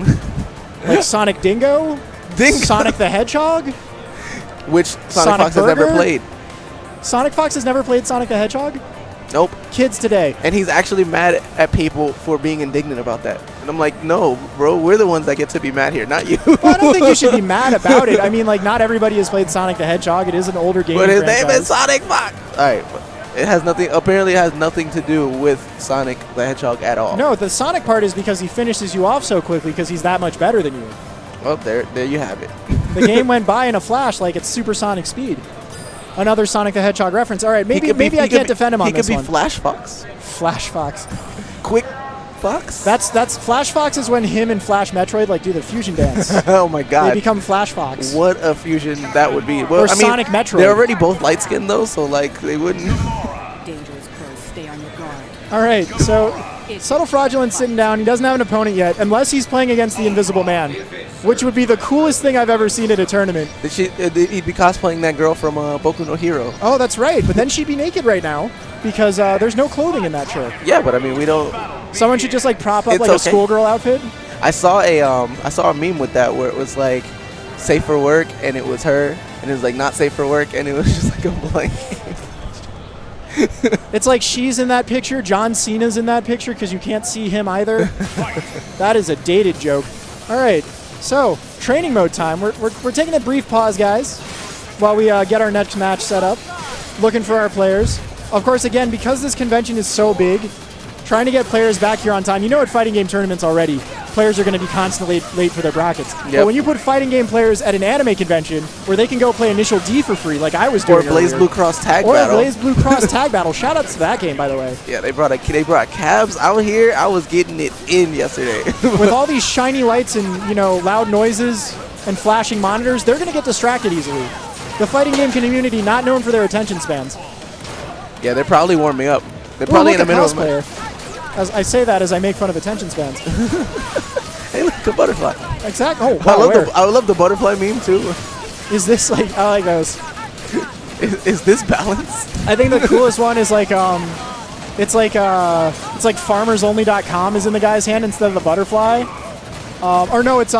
Like Sonic Dingo? Sonic the Hedgehog? Which Sonic Fox has never played. Sonic Fox has never played Sonic the Hedgehog? Nope. Kids today. And he's actually mad at people for being indignant about that. And I'm like, no, bro, we're the ones that get to be mad here, not you. Well, I don't think you should be mad about it. I mean, like, not everybody has played Sonic the Hedgehog. It is an older game. But his name is Sonic Fox. All right. It has nothing, apparently has nothing to do with Sonic the Hedgehog at all. No, the Sonic part is because he finishes you off so quickly because he's that much better than you. Well, there you have it. The game went by in a flash like it's supersonic speed. Another Sonic the Hedgehog reference. All right, maybe I can't defend him on this one. He could be Flash Fox. Flash Fox. Quick Fox? That's Flash Fox is when him and Flash Metroid like do the fusion dance. Oh my god. They become Flash Fox. What a fusion that would be. Well, or Sonic Metroid. They're already both light skinned though, so like they wouldn't. Dangerous crows, stay on your guard. All right, so Subtlefraudulence sitting down. He doesn't have an opponent yet, unless he's playing against the Invisible Man, which would be the coolest thing I've ever seen at a tournament. He'd be cosplaying that girl from Boku no Hero. Oh, that's right. But then she'd be naked right now because there's no clothing in that show. Yeah, but I mean, we don't. Someone should just like prop up like a schoolgirl outfit. I saw a meme with that where it was like safe for work and it was her, and it was like not safe for work and it was just like a blanket. It's like she's in that picture, John Cena's in that picture because you can't see him either. That is a dated joke. All right, so training mode time. We're taking a brief pause, guys, while we get our next match set up. Looking for our players. Of course, again, because this convention is so big, trying to get players back here on time. You know at fighting game tournaments already, players are going to be constantly late for their brackets. Yep. But when you put fighting game players at an anime convention where they can go play Initial D for free, like I was doing Or Blaze Blue Cross Tag Battle. Or Blaze Blue Cross Tag Battle. Shout out to that game, by the way. Yeah, they brought cabs out here. I was getting it in yesterday. With all these shiny lights and, loud noises and flashing monitors, they're going to get distracted easily. The fighting game community not known for their attention spans. Yeah, they're probably warming up. They're probably in the middle of As I say that as I make fun of attention spans. Hey, look, a butterfly. Exactly. Oh, wow, I love the butterfly meme too. Is this like? I like those. Is this balanced? I think the coolest one is like it's like farmersonly.com is in the guy's hand instead of the butterfly. Or no, it's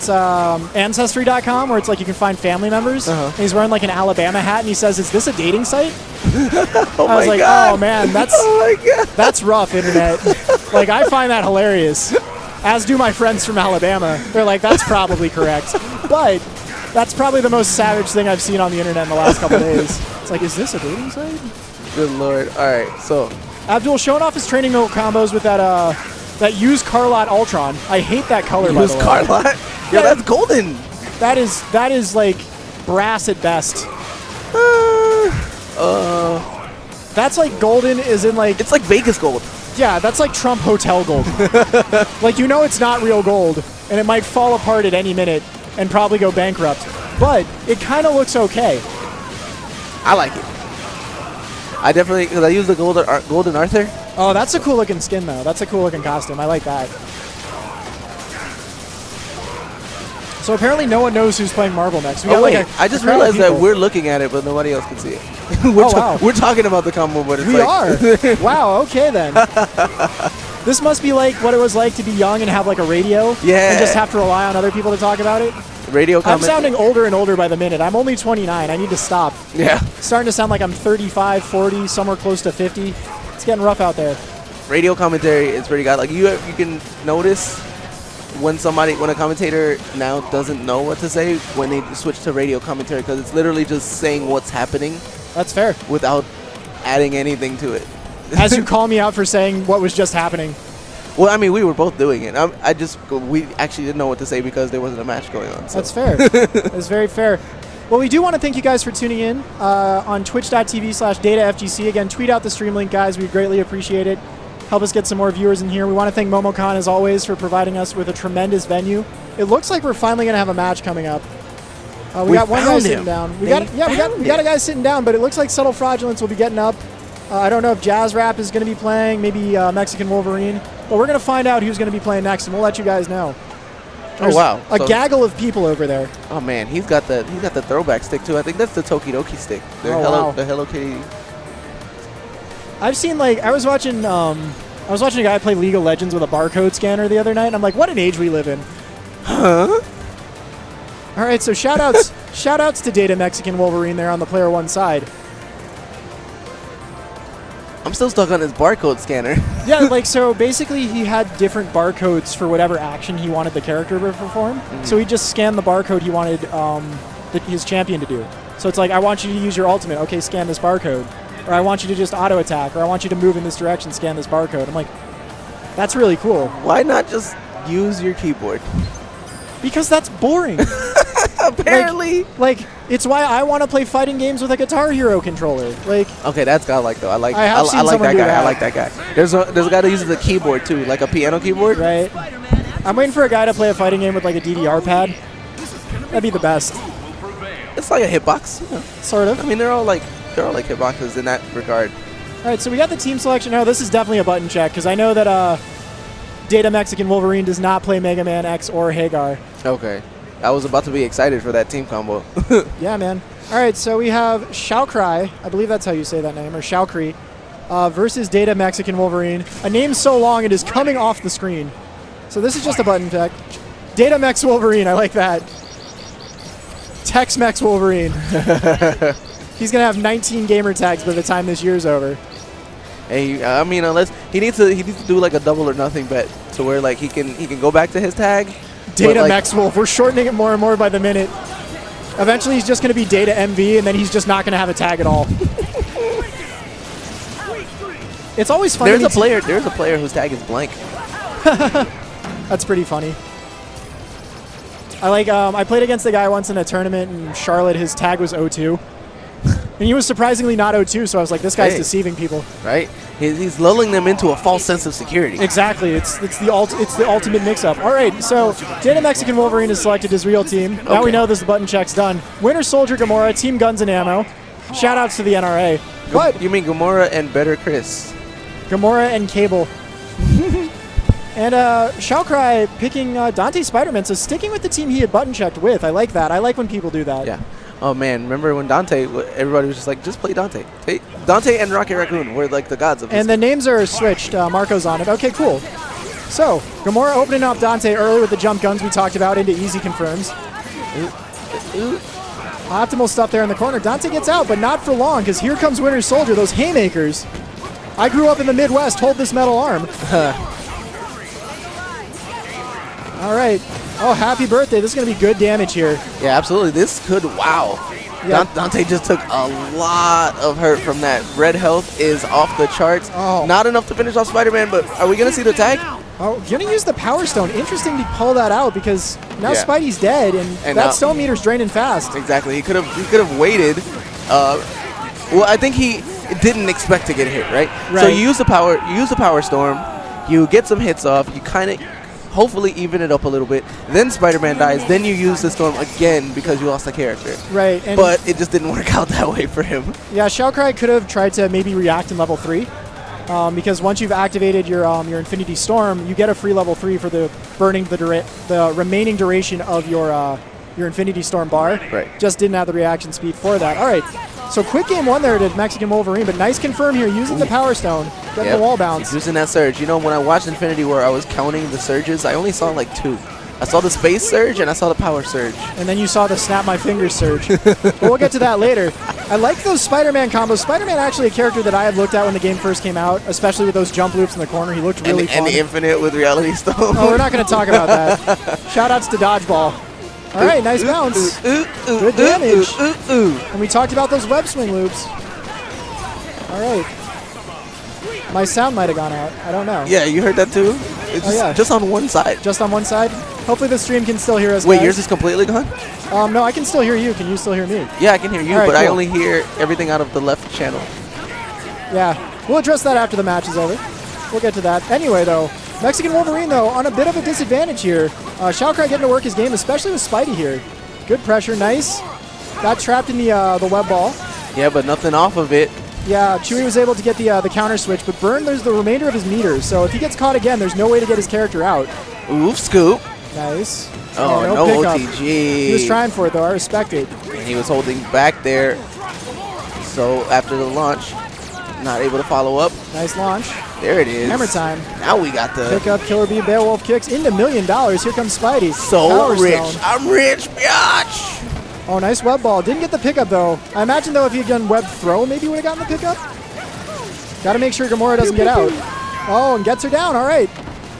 ancestry.com where it's like you can find family members. And he's wearing like an Alabama hat and he says, "Is this a dating site?" Oh I was like, God. "Oh man, that's that's rough, internet." Like I find that hilarious. As do my friends from Alabama. They're like, "That's probably correct." But that's probably the most savage thing I've seen on the internet in the last couple days. It's like, is this a dating site? Good Lord. All right, so Abdul showing off his training mode combos with that used Carlot Ultron. I hate that color, by the way. Used Carlot? Yeah, that's golden. That is like brass at best. That's like golden is in like... It's like Vegas gold. Yeah, that's like Trump hotel gold. Like, you know it's not real gold, and it might fall apart at any minute and probably go bankrupt. But it kind of looks okay. I like it. I definitely, because I use the golden Arthur. Oh, that's a cool looking skin, though. That's a cool looking costume. I like that. So apparently no one knows who's playing Marvel next. We got wait, like I just realized that we're looking at it, but nobody else can see it. Wow. We're talking about the combo, but it's We are. Wow, okay then. This must be like what it was like to be young and have like a radio. Yeah. And just have to rely on other people to talk about it. Radio comment. I'm sounding older and older by the minute. I'm only 29. I need to stop. Yeah. Starting to sound like I'm 35, 40, somewhere close to 50. It's getting rough out there. Radio commentary is pretty good. Like you can notice when a commentator now doesn't know what to say when they switch to radio commentary, because it's literally just saying what's happening. That's fair. Without adding anything to it. As you call me out for saying what was just happening. Well, I mean, we were both doing it. We actually didn't know what to say because there wasn't a match going on. So. That's fair. That's very fair. Well, we do want to thank you guys for tuning in on twitch.tv/datafgc. Again, tweet out the stream link, guys. We'd greatly appreciate it. Help us get some more viewers in here. We want to thank Momocon, as always, for providing us with a tremendous venue. It looks like we're finally going to have a match coming up. We got one guy sitting down. We got a guy sitting down, but it looks like Subtlefraudulence will be getting up. I don't know if Jaazzrap is going to be playing, maybe Mexican Wolverine. But we're going to find out who's going to be playing next, and we'll let you guys know. There's wow. A gaggle of people over there. Oh, man. He's got the throwback stick, too. I think that's the Tokidoki stick. The Hello Kitty. I've seen, like, I was watching a guy play League of Legends with a barcode scanner the other night, and I'm like, what an age we live in. Huh? All right, so shout-outs to Data Mexican Wolverine there on the player one side. I'm still stuck on his barcode scanner. Yeah, like, so basically he had different barcodes for whatever action he wanted the character to perform. Mm-hmm. So he just scanned the barcode he wanted his champion to do. So it's like, I want you to use your ultimate. Okay, scan this barcode. Or I want you to just auto-attack. Or I want you to move in this direction, scan this barcode. I'm like, that's really cool. Why not just use your keyboard? Because that's boring. Apparently. Like, it's why I want to play fighting games with a Guitar Hero controller. Like, okay, that's godlike though. I like that guy. I like that guy. There's a guy that uses a keyboard too, like a piano keyboard. Right. I'm waiting for a guy to play a fighting game with like a DDR pad. That'd be the best. It's like a hitbox. You know. Sort of. I mean, they're all like hitboxes in that regard. All right, so we got the team selection. Now, this is definitely a button check because I know that Data Mexican Wolverine does not play Mega Man X or Hagar. Okay. I was about to be excited for that team combo. Yeah, man. All right, so we have Shaocri, I believe that's how you say that name, or Shaocri, versus Data Mexican Wolverine. A name so long it is coming off the screen. So this is just a button check. Data Mex Wolverine, I like that. Tex-Mex Wolverine. He's going to have 19 gamer tags by the time this year's over. Hey, I mean, unless he needs to do like a double or nothing bet to where like he can go back to his tag. Data Mex Wolf. We're shortening it more and more by the minute. Eventually, he's just going to be Data MV, and then he's just not going to have a tag at all. It's always funny. There's a player whose tag is blank. That's pretty funny. I played against a guy once in a tournament in Charlotte. His tag was 0-2. And he was surprisingly not 0-2, so I was like, this guy's deceiving people. Right? He's lulling them into a false sense of security. Exactly. It's the ultimate mix-up. All right, so Data Mexican Wolverine has selected his real team. Now we know this button check's done. Winter Soldier Gamora, Team Guns and Ammo. Shout-outs to the NRA. What? You mean Gamora and Better Chris? Gamora and Cable. And Shaocri picking Dante Spider-Man, so sticking with the team he had button checked with. I like that. I like when people do that. Yeah. Oh man, remember when Dante? Everybody was just like, just play Dante. Dante and Rocket Raccoon were like the gods of this. And the names are switched. Marco's on it. Okay, cool. So Gamora opening up Dante early with the jump guns we talked about into easy confirms. Optimal stuff there in the corner. Dante gets out, but not for long, because here comes Winter Soldier. Those haymakers. I grew up in the Midwest. Hold this metal arm. All right. Oh, happy birthday. This is going to be good damage here. Yeah, absolutely. This could, wow. Yep. Dante just took a lot of hurt from that. Red health is off the charts. Oh. Not enough to finish off Spider-Man, but are we going to see the tag? Oh, going to use the Power Stone. Interesting to pull that out because now Yeah. Spidey's dead, and that now- stone meter's draining fast. Exactly. He could have waited. Well, I think he didn't expect to get hit, right? So Right. you use the power storm, you get some hits off, you kind of hopefully even it up a little bit. Then Spider-Man dies. Then you use the storm again because you lost the character. Right. And But it just didn't work out that way for him. yeah, Shaocri could have tried to maybe react in level 3. Because once you've activated your Infinity Storm, you get a free level 3 for the burning the remaining duration of your Infinity Storm bar. Right. Just didn't have the reaction speed for that. All right. So quick game 1 there to Mexican Wolverine, but nice confirm here using the Power Stone, getting the wall bounce. Using that surge. You know, when I watched Infinity War, I was counting the surges. I only saw like 2. I saw the space surge and I saw the power surge. And then you saw the snap my fingers surge. But we'll get to that later. I like those Spider-Man combos. Spider-Man actually a character that I had looked at when the game first came out, especially with those jump loops in the corner. He looked really fun. And the Infinite with Reality Stone. Oh, we're not going to talk about that. Shout-outs to Dodgeball. All right, nice bounce. Good damage. And we talked about those web swing loops. All right. My sound might have gone out. I don't know. Yeah, you heard that too? It's just on one side. Just on one side? Hopefully the stream can still hear us, Wait, guys. yours is completely gone? No, I can still hear you. Can you still hear me? Yeah, I can hear you, All right, but I cool. only hear everything out of the left channel. Yeah, we'll address that after the match is over. We'll get to that. Anyway, though, Mexican Wolverine, though, on a bit of a disadvantage here. Shaocri getting to work his game, especially with Spidey here. Good pressure, nice. Got trapped in the web ball. Yeah, but nothing off of it. Yeah, Chewie was able to get the counter switch, but Burn, there's the remainder of his meters. So if he gets caught again, there's no way to get his character out. Oof, scoop. Nice. Oh, no pickup. OTG. He was trying for it, though. I respect it. And he was holding back there. So after the launch, not able to follow up. Nice launch. There it is. Hammer time. Now we got the Pick up Killer Bee, Beowulf kicks into $1 million. Here comes Spidey. so Power rich. Stone. I'm rich, biatch. Oh, nice web ball. Didn't get the pickup, though. I imagine, though, if he had done web throw, maybe he would have gotten the pickup. Got to make sure Gamora doesn't get out. Oh, and gets her down. All right.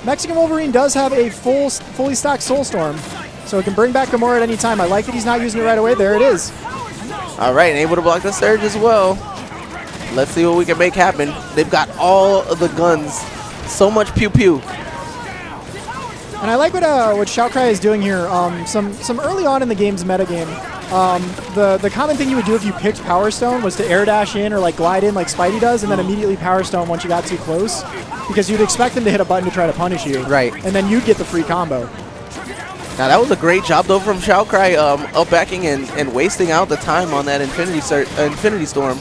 Mexican Wolverine does have a fully stocked Soul Storm, so it can bring back Gamora at any time. I like that he's not using it right away. There it is. All right, and able to block the surge as well. Let's see what we can make happen. They've got all of the guns. So much pew-pew. And I like what Shaocri is doing here. Some early on in the game's metagame, the common thing you would do if you picked Power Stone was to air dash in or like glide in like Spidey does, and then immediately Power Stone once you got too close, because you'd expect them to hit a button to try to punish you. Right. And then you'd get the free combo. Now that was a great job though from Shaocri, up backing and wasting out the time on that Infinity Storm.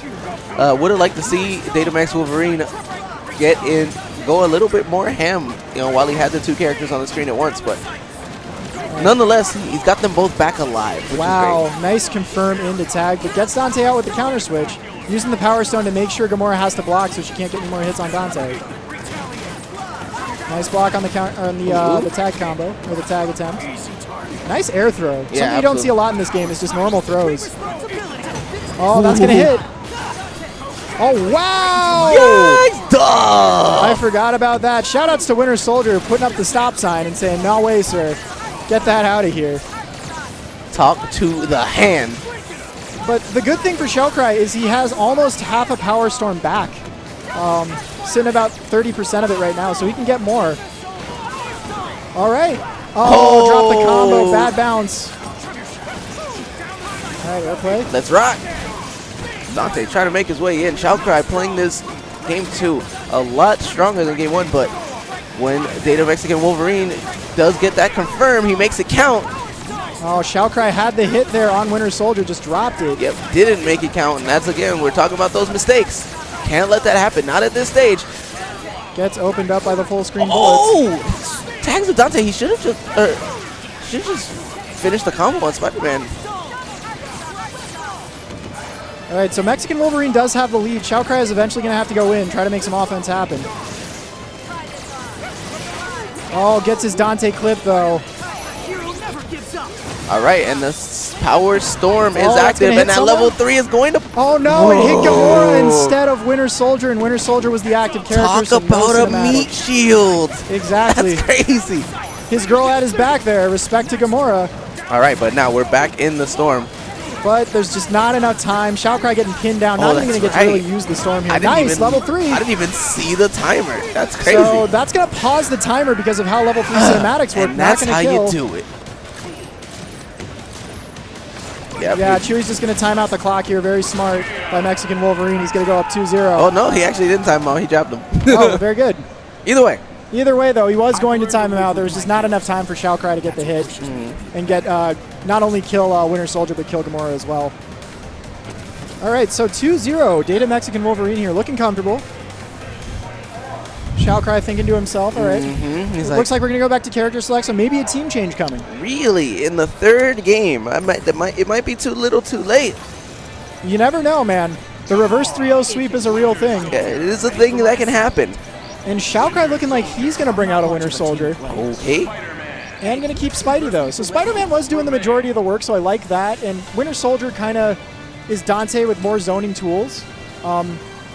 Would have liked to see Datamax Wolverine go a little bit more ham, while he had the 2 characters on the screen at once, but nonetheless, he's got them both back alive, which is Wow, nice confirm into tag, but gets Dante out with the counter switch, using the Power Stone to make sure Gamora has to block so she can't get any more hits on Dante. Nice block on the the tag combo, or the tag attempt. Nice air throw. Something you don't see a lot in this game is just normal throws. Oh, that's going to hit. Oh, wow! Yikes, duh! I forgot about that. Shoutouts to Winter Soldier putting up the stop sign and saying, no way, sir. Get that out of here. Talk to the hand. But the good thing for Shaocri is he has almost half a Power Storm back. Sitting about 30% of it right now, so he can get more. All right. Oh, drop the combo. Bad bounce. All right, airplay. Let's rock. Dante trying to make his way in. Shaocri playing this game 2 a lot stronger than game 1, but when Data Mexican Wolverine does get that confirmed, he makes it count. Oh, Shaocri had the hit there on Winter Soldier, just dropped it. Yep, didn't make it count, and that's again, we're talking about those mistakes. Can't let that happen, not at this stage. Gets opened up by the full screen bullets. Oh, tags with Dante. He should have just finished the combo on Spider-Man. All right, so Mexican Wolverine does have the lead. Shaocri is eventually going to have to go in, try to make some offense happen. Oh, gets his Dante clip, though. All right, and the Power Storm is that's active, gonna and hit that level 3 is going to... Oh, no, it hit Gamora instead of Winter Soldier, and Winter Soldier was the active character. Talk so about no a cinematic. meat shield. Exactly. That's crazy. His girl had his back there. Respect to Gamora. All right, but now we're back in the storm. But there's just not enough time. Shaocri getting pinned down. Not even going to get to really use the storm here. Nice, level 3. I didn't even see the timer. That's crazy. So that's going to pause the timer because of how level 3 cinematics work. And that's not how kill. you do it. Yep. Yeah, Chewy's just going to time out the clock here. Very smart by Mexican Wolverine. He's going to go up 2-0. Oh, no, he actually didn't time him out. He dropped him. Oh, very good. Either way. Either way, though, he was going to time him out. There was just not enough time for Shaocri to get the hit and get not only kill Winter Soldier, but kill Gamora as well. All right, so 2-0. Data Mexican Wolverine here, looking comfortable. Shaocri thinking to himself, all right. Looks like we're going to go back to character select, so maybe a team change coming. Really? In the third game? It might be too little too late. You never know, man. The reverse 3-0 sweep is a real thing. Yeah, it is a thing that can happen. And Shaocri looking like he's going to bring out a Winter Soldier. Okay. And going to keep Spidey, though. So Spider-Man was doing the majority of the work, so I like that. And Winter Soldier kind of is Dante with more zoning tools.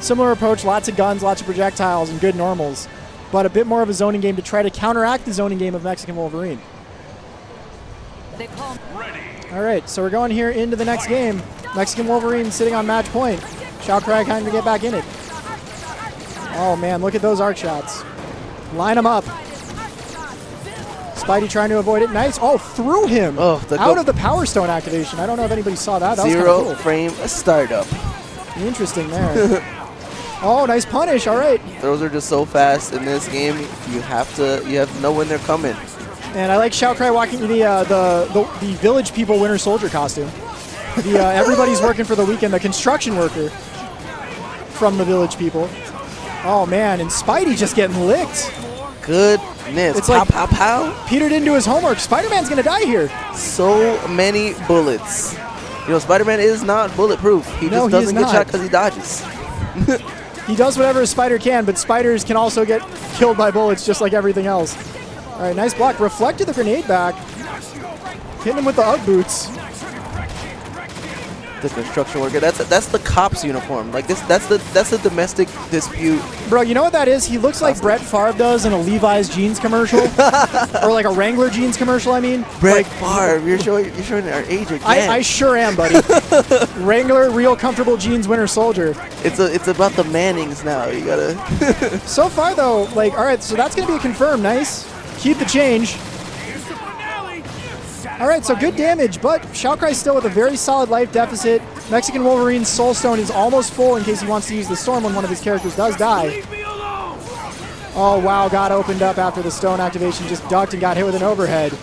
Similar approach, lots of guns, lots of projectiles, and good normals. But a bit more of a zoning game to try to counteract the zoning game of Mexican Wolverine. All right, so we're going here into the next game. Mexican Wolverine sitting on match point. Shaocri trying to get back in it. Oh, man, look at those arc shots. Line them up. Spidey trying to avoid it. Nice. Oh, through him. Oh, out of the Power Stone activation. I don't know if anybody saw that. That was kind of cool. 0 frame startup. Interesting there. Oh, nice punish. All right. Throws are just so fast in this game. You have to know when they're coming. And I like Shaocri walking the Village People Winter Soldier costume. Everybody's working for the weekend. The construction worker from the Village People. Oh, man. And Spidey just getting licked. Goodness. It's pow, like pow, pow. Peter didn't do his homework. Spider-Man's going to die here. So many bullets. You know, Spider-Man is not bulletproof. He just doesn't get shot because he dodges. He does whatever a spider can, but spiders can also get killed by bullets just like everything else. All right, nice block. Reflected the grenade back. Hitting him with the Ugg boots. The construction worker. That's the cop's uniform. Like this. That's the domestic dispute. Bro, you know what that is? He looks like Brett Favre does in a Levi's jeans commercial, or like a Wrangler jeans commercial. I mean, Brett Favre. You're showing our age again. I sure am, buddy. Wrangler, real comfortable jeans, Winter Soldier. It's about the Mannings now. You gotta. So far though, like, all right, so that's gonna be a confirm. Nice. Keep the change. All right, so good damage, but Shaocri still with a very solid life deficit. Mexican Wolverine's Soul Stone is almost full in case he wants to use the Storm when one of his characters does die. Oh, wow, got opened up after the Stone activation, just ducked and got hit with an overhead.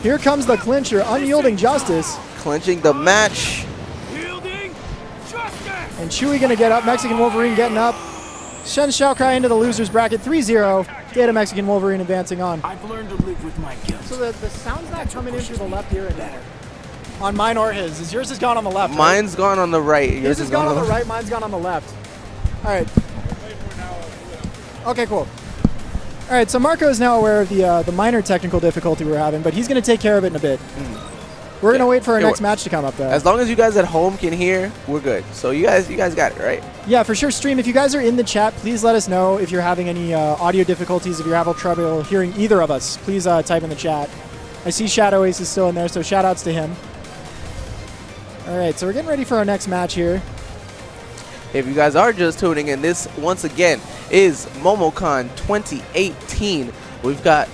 Here comes the clincher, Unyielding Justice. Clinching the match. And Chewy going to get up, Mexican Wolverine getting up. Sends Shaocri into the loser's bracket, 3-0. Data Mexican Wolverine advancing on. I've learned to live with my guilt. So the sound's not coming in through the left ear anymore. On mine or his. Yours has gone on the left. Mine's gone on the right. Yours has gone on the right. Mine's gone on the left. All right. Okay, cool. All right, so Marco is now aware of the minor technical difficulty we're having, but he's going to take care of it in a bit. We're going to wait for our next match to come up, though. As long as you guys at home can hear, we're good. So you guys got it, right? Yeah, for sure. Stream, if you guys are in the chat, please let us know if you're having any audio difficulties, if you're having trouble hearing either of us. Please type in the chat. I see Shadow Ace is still in there, so shout-outs to him. All right, so we're getting ready for our next match here. If you guys are just tuning in, this, once again, is Momocon 2018. We've got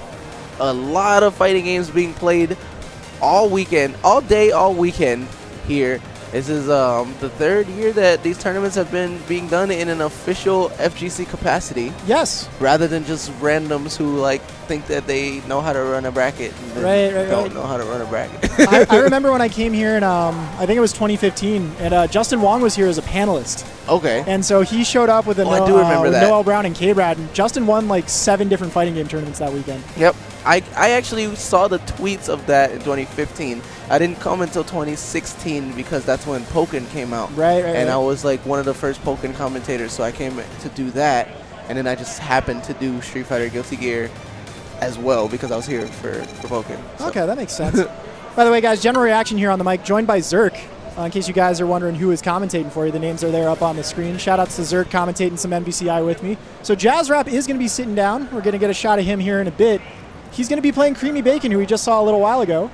a lot of fighting games being played all weekend, all day, all weekend here. This is the third year that these tournaments have been being done in an official FGC capacity. Yes. Rather than just randoms who like think that they know how to run a bracket and don't know how to run a bracket. I remember when I came here in, I think it was 2015, and Justin Wong was here as a panelist. Okay. And so he showed up with a I do remember that. Noel Brown and K-Brad, and Justin won like 7 different fighting game tournaments that weekend. Yep. I actually saw the tweets of that in 2015. I didn't come until 2016 because that's when Pokken came out. Right. And I was like one of the first Pokken commentators, so I came to do that. And then I just happened to do Street Fighter Guilty Gear as well because I was here for Pokken. So. Okay, that makes sense. By the way, guys, general reaction here on the mic, joined by Zerk. In case you guys are wondering who is commentating for you, the names are there up on the screen. Shout outs to Zerk commentating some MVCI with me. So Jaazzrap is going to be sitting down. We're going to get a shot of him here in a bit. He's going to be playing CreamyBacon, who we just saw a little while ago.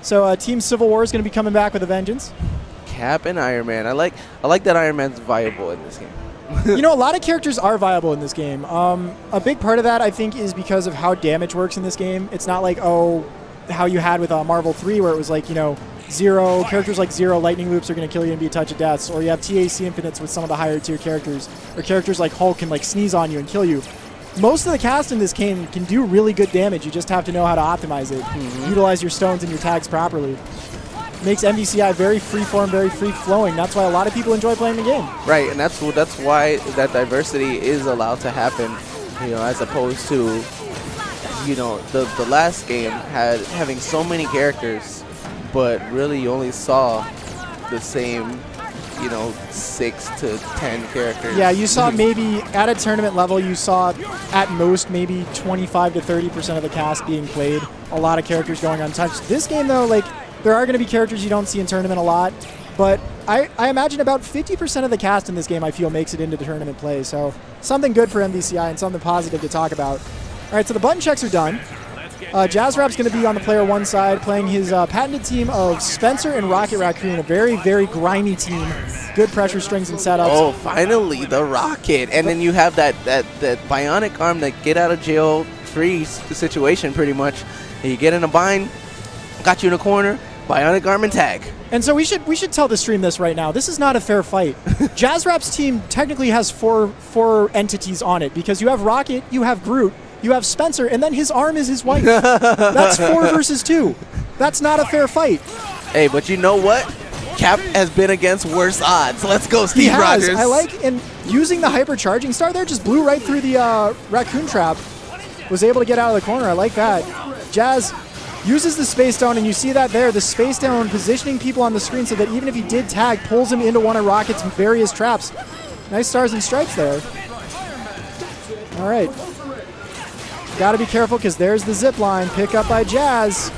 So Team Civil War is going to be coming back with a vengeance. Cap and Iron Man. I like that Iron Man's viable in this game. You know, a lot of characters are viable in this game. A big part of that, I think, is because of how damage works in this game. It's not like, how you had with Marvel 3, where it was like, characters like Zero lightning loops are going to kill you and be a touch of deaths, or you have TAC infinites with some of the higher tier characters, or characters like Hulk can like sneeze on you and kill you. Most of the cast in this game can do really good damage. You just have to know how to optimize it, utilize your stones and your tags properly. Makes MVCI very freeform, very free-flowing. That's why a lot of people enjoy playing the game. Right, and that's why that diversity is allowed to happen, as opposed to, the last game having so many characters, but really you only saw the same, 6 to 10 characters. Yeah, you saw maybe at a tournament level, you saw at most maybe 25 to 30% of the cast being played. A lot of characters going untouched. This game, though, there are going to be characters you don't see in tournament a lot, but I imagine about 50% of the cast in this game, I feel, makes it into the tournament play. So something good for MVCI and something positive to talk about. All right, so the button checks are done. Jaazzrap's going to be on the player 1 side, playing his patented team of Spencer and Rocket Raccoon, a very, very grimy team. Good pressure strings and setups. Oh, finally, the Rocket. And then you have that bionic arm, that get-out-of-jail-free situation, pretty much. And you get in a bind, got you in a corner, bionic arm and tag. And so we should tell the stream this right now. This is not a fair fight. Jaazzrap's team technically has four entities on it, because you have Rocket, you have Groot, you have Spencer, and then his arm is his wife. That's 4 versus 2. That's not a fair fight. Hey, but you know what? Cap has been against worse odds. Let's go, Steve Rogers. I like, and using the hypercharging star there, just blew right through the raccoon trap. Was able to get out of the corner. I like that. Jazz uses the Space Stone, and you see that there, the Space Stone positioning people on the screen so that even if he did tag, pulls him into one of Rocket's various traps. Nice stars and stripes there. All right. Got to be careful because there's the zip line. Pick up by Jazz.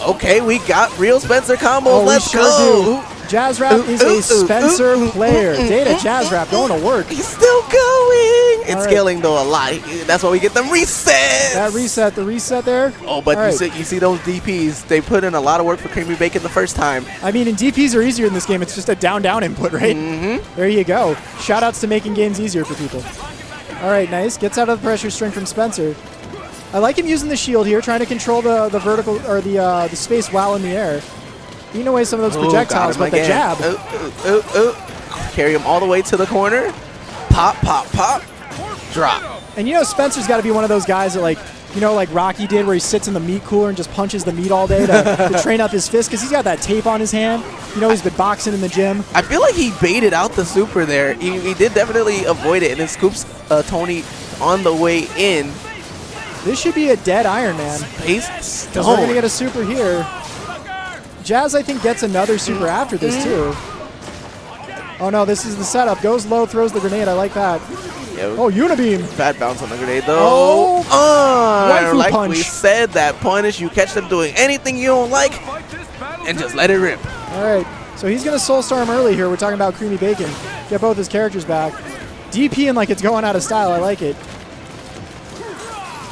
Okay, we got real Spencer combos. Let's go. Jaazzrap is a Spencer player. Data Jaazzrap going to work. He's still going. It's scaling though a lot. That's why we get them resets. The reset there. Oh, but you see those DPs. They put in a lot of work for CreamyBacon the first time. I mean, and DPs are easier in this game. It's just a down-down input, right? There you go. Shout-outs to making games easier for people. All right, nice. Gets out of the pressure string from Spencer. I like him using the shield here, trying to control the vertical or the space while in the air. Eating away some of those projectiles, but the jab. Carry him all the way to the corner. Pop, pop, pop. Drop. And Spencer's got to be one of those guys that like Rocky did, where he sits in the meat cooler and just punches the meat all day to train up his fist, because he's got that tape on his hand. He's been boxing in the gym. I feel like he baited out the super there. He did definitely avoid it, and then scoops Tony on the way in. This should be a dead Iron Man. Because we're going to get a super here. Jazz, I think, gets another super after this, too. Oh, no, this is the setup. Goes low, throws the grenade. I like that. Yeah, Unibeam. Bad bounce on the grenade, though. Waifu like punch. We said, that punish. You catch them doing anything you don't like, and just let it rip. All right, so he's going to Soul Star him early here. We're talking about CreamyBacon. Get both his characters back. DPing like it's going out of style. I like it.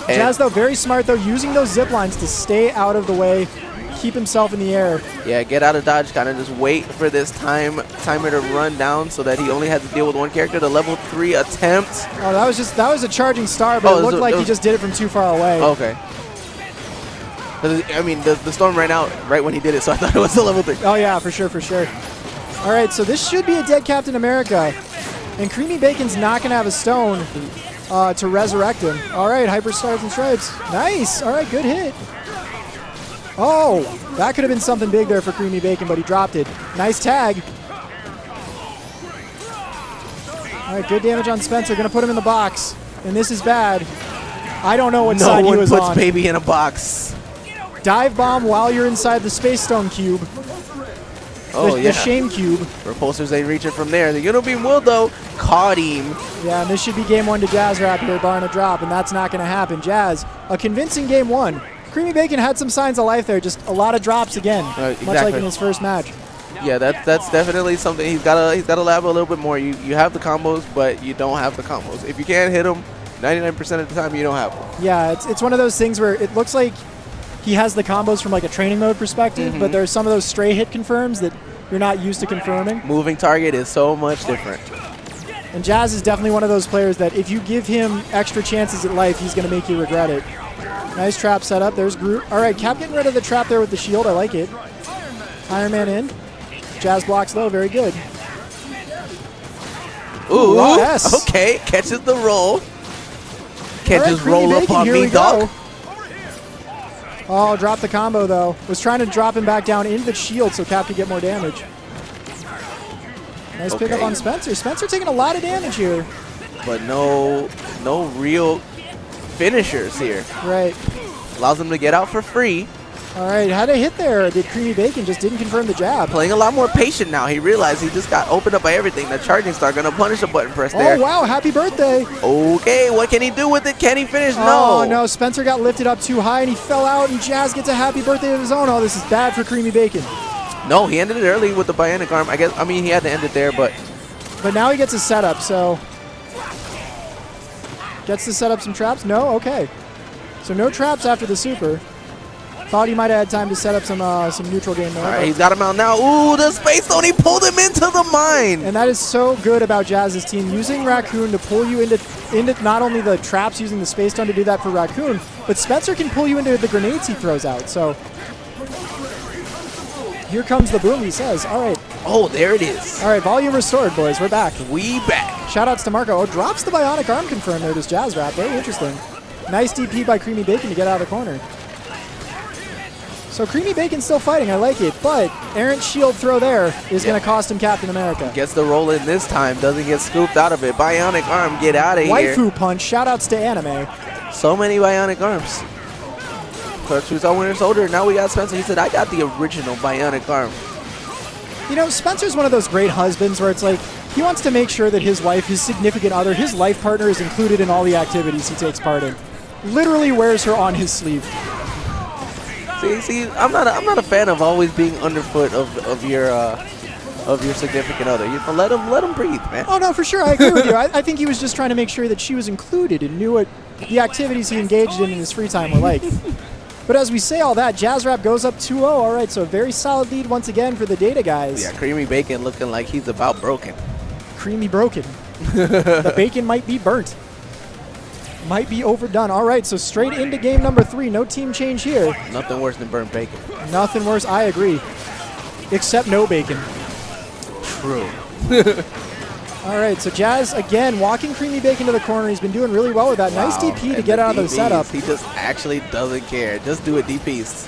And Jazz, though, very smart, though, using those zip lines to stay out of the way, keep himself in the air. Yeah, get out of dodge, kind of just wait for this timer to run down so that he only had to deal with one character. The level 3 attempt. Oh, that was a charging star, but it looked like he just did it from too far away. Okay. I mean, the storm ran out right when he did it, so I thought it was the level 3. Oh, yeah, for sure, for sure. All right, so this should be a dead Captain America. And CreamyBacon's not going to have a stone to resurrect him. All right, Hyper Stars and Stripes. Nice. All right, good hit. Oh, that could have been something big there for CreamyBacon, but he dropped it. Nice tag. All right, good damage on Spencer. Going to put him in the box. And this is bad. I don't know what side he was No one puts on. Baby in a box. Dive bomb while you're inside the Space Stone Cube. Oh, The shame cube. Repulsors ain't reaching from there. The Unibeam will, though. Caught him. Yeah, and this should be game 1 to Jaazzrap here, barring a drop, and that's not going to happen. Jazz, a convincing game 1. CreamyBacon had some signs of life there, just a lot of drops again, Exactly. much like in his first match. Yeah, that's definitely something he's gotta lab a little bit more. You have the combos, but you don't have the combos. If you can't hit them 99% of the time, you don't have them. Yeah, it's one of those things where it looks like he has the combos from like a training mode perspective, but there's some of those stray hit confirms that you're not used to confirming. Moving target is so much different. And Jazz is definitely one of those players that if you give him extra chances at life, he's going to make you regret it. Nice trap setup. There's Groot. All right, Cap getting rid of the trap there with the shield. I like it. Iron Man in. Jazz blocks low. Very good. Ooh, wow, yes. Okay, catches the roll. Can't All right, just roll up CreamyBacon, on here me, we dog. go. Oh, dropped the combo, though. Was trying to drop him back down into the shield so Cap could get more damage. Nice pickup on Spencer. Spencer taking a lot of damage here. But no real finishers here. Right. Allows him to get out for free. All right, had a hit there. Did CreamyBacon, just didn't confirm the jab. Playing a lot more patient now. He realized he just got opened up by everything. The charging star gonna punish a button press there. Oh, wow, happy birthday. Okay, what can he do with it? Can he finish? Oh, No. no, Spencer got lifted up too high and he fell out and Jazz gets a happy birthday of his own. Oh, this is bad for CreamyBacon. No, he ended it early with the bionic arm. I mean, he had to end it there, but But now he gets a setup, so. Gets to set up some traps? No? Okay. So no traps after the super. Thought he might have had time to set up some neutral game there. all right, he's got him out now. Ooh, the Space Stone, he pulled him into the mine. And that is so good about Jazz's team, using Raccoon to pull you into not only the traps, using the Space Stone to do that for Raccoon, but Spencer can pull you into the grenades he throws out. So here comes the boom, he says. All right. Oh, there it is. All right, volume restored, boys. We're back. We back. Shoutouts to Marco. Oh, drops the bionic arm confirm there, does Jaazzrap. Very interesting. Nice DP by CreamyBacon to get out of the corner. So CreamyBacon's still fighting, I like it, but errant shield throw there is going to cost him Captain America. Gets the roll in this time, doesn't get scooped out of it. Bionic arm, get out of here. Waifu punch, shoutouts to Anime. So many bionic arms. Clutch was our winner soldier. Now we got Spencer. He said, I got the original bionic arm. You know, Spencer's one of those great husbands where it's like, he wants to make sure that his wife, his significant other, his life partner is included in all the activities he takes part in. Literally wears her on his sleeve. See, I'm not a fan of always being underfoot of your significant other. You know, let him breathe, man. Oh, no, for sure. I agree with you. I think he was just trying to make sure that she was included and knew what the activities he engaged in his free time were like. But as we say all that, Jaazzrap goes up 2-0. All right, so a very solid lead once again for the Data guys. Yeah, CreamyBacon looking like he's about broken. Creamy broken. The bacon might be burnt. Might be overdone. All right, so straight into game number 3. No team change here. Nothing worse than burnt bacon. Nothing worse. I agree. Except no bacon. True. All right, so Jazz, again, walking CreamyBacon to the corner. He's been doing really well with that. Nice Wow. DP to And get out of the DPs, setup. He just actually doesn't care. Just do it DPs.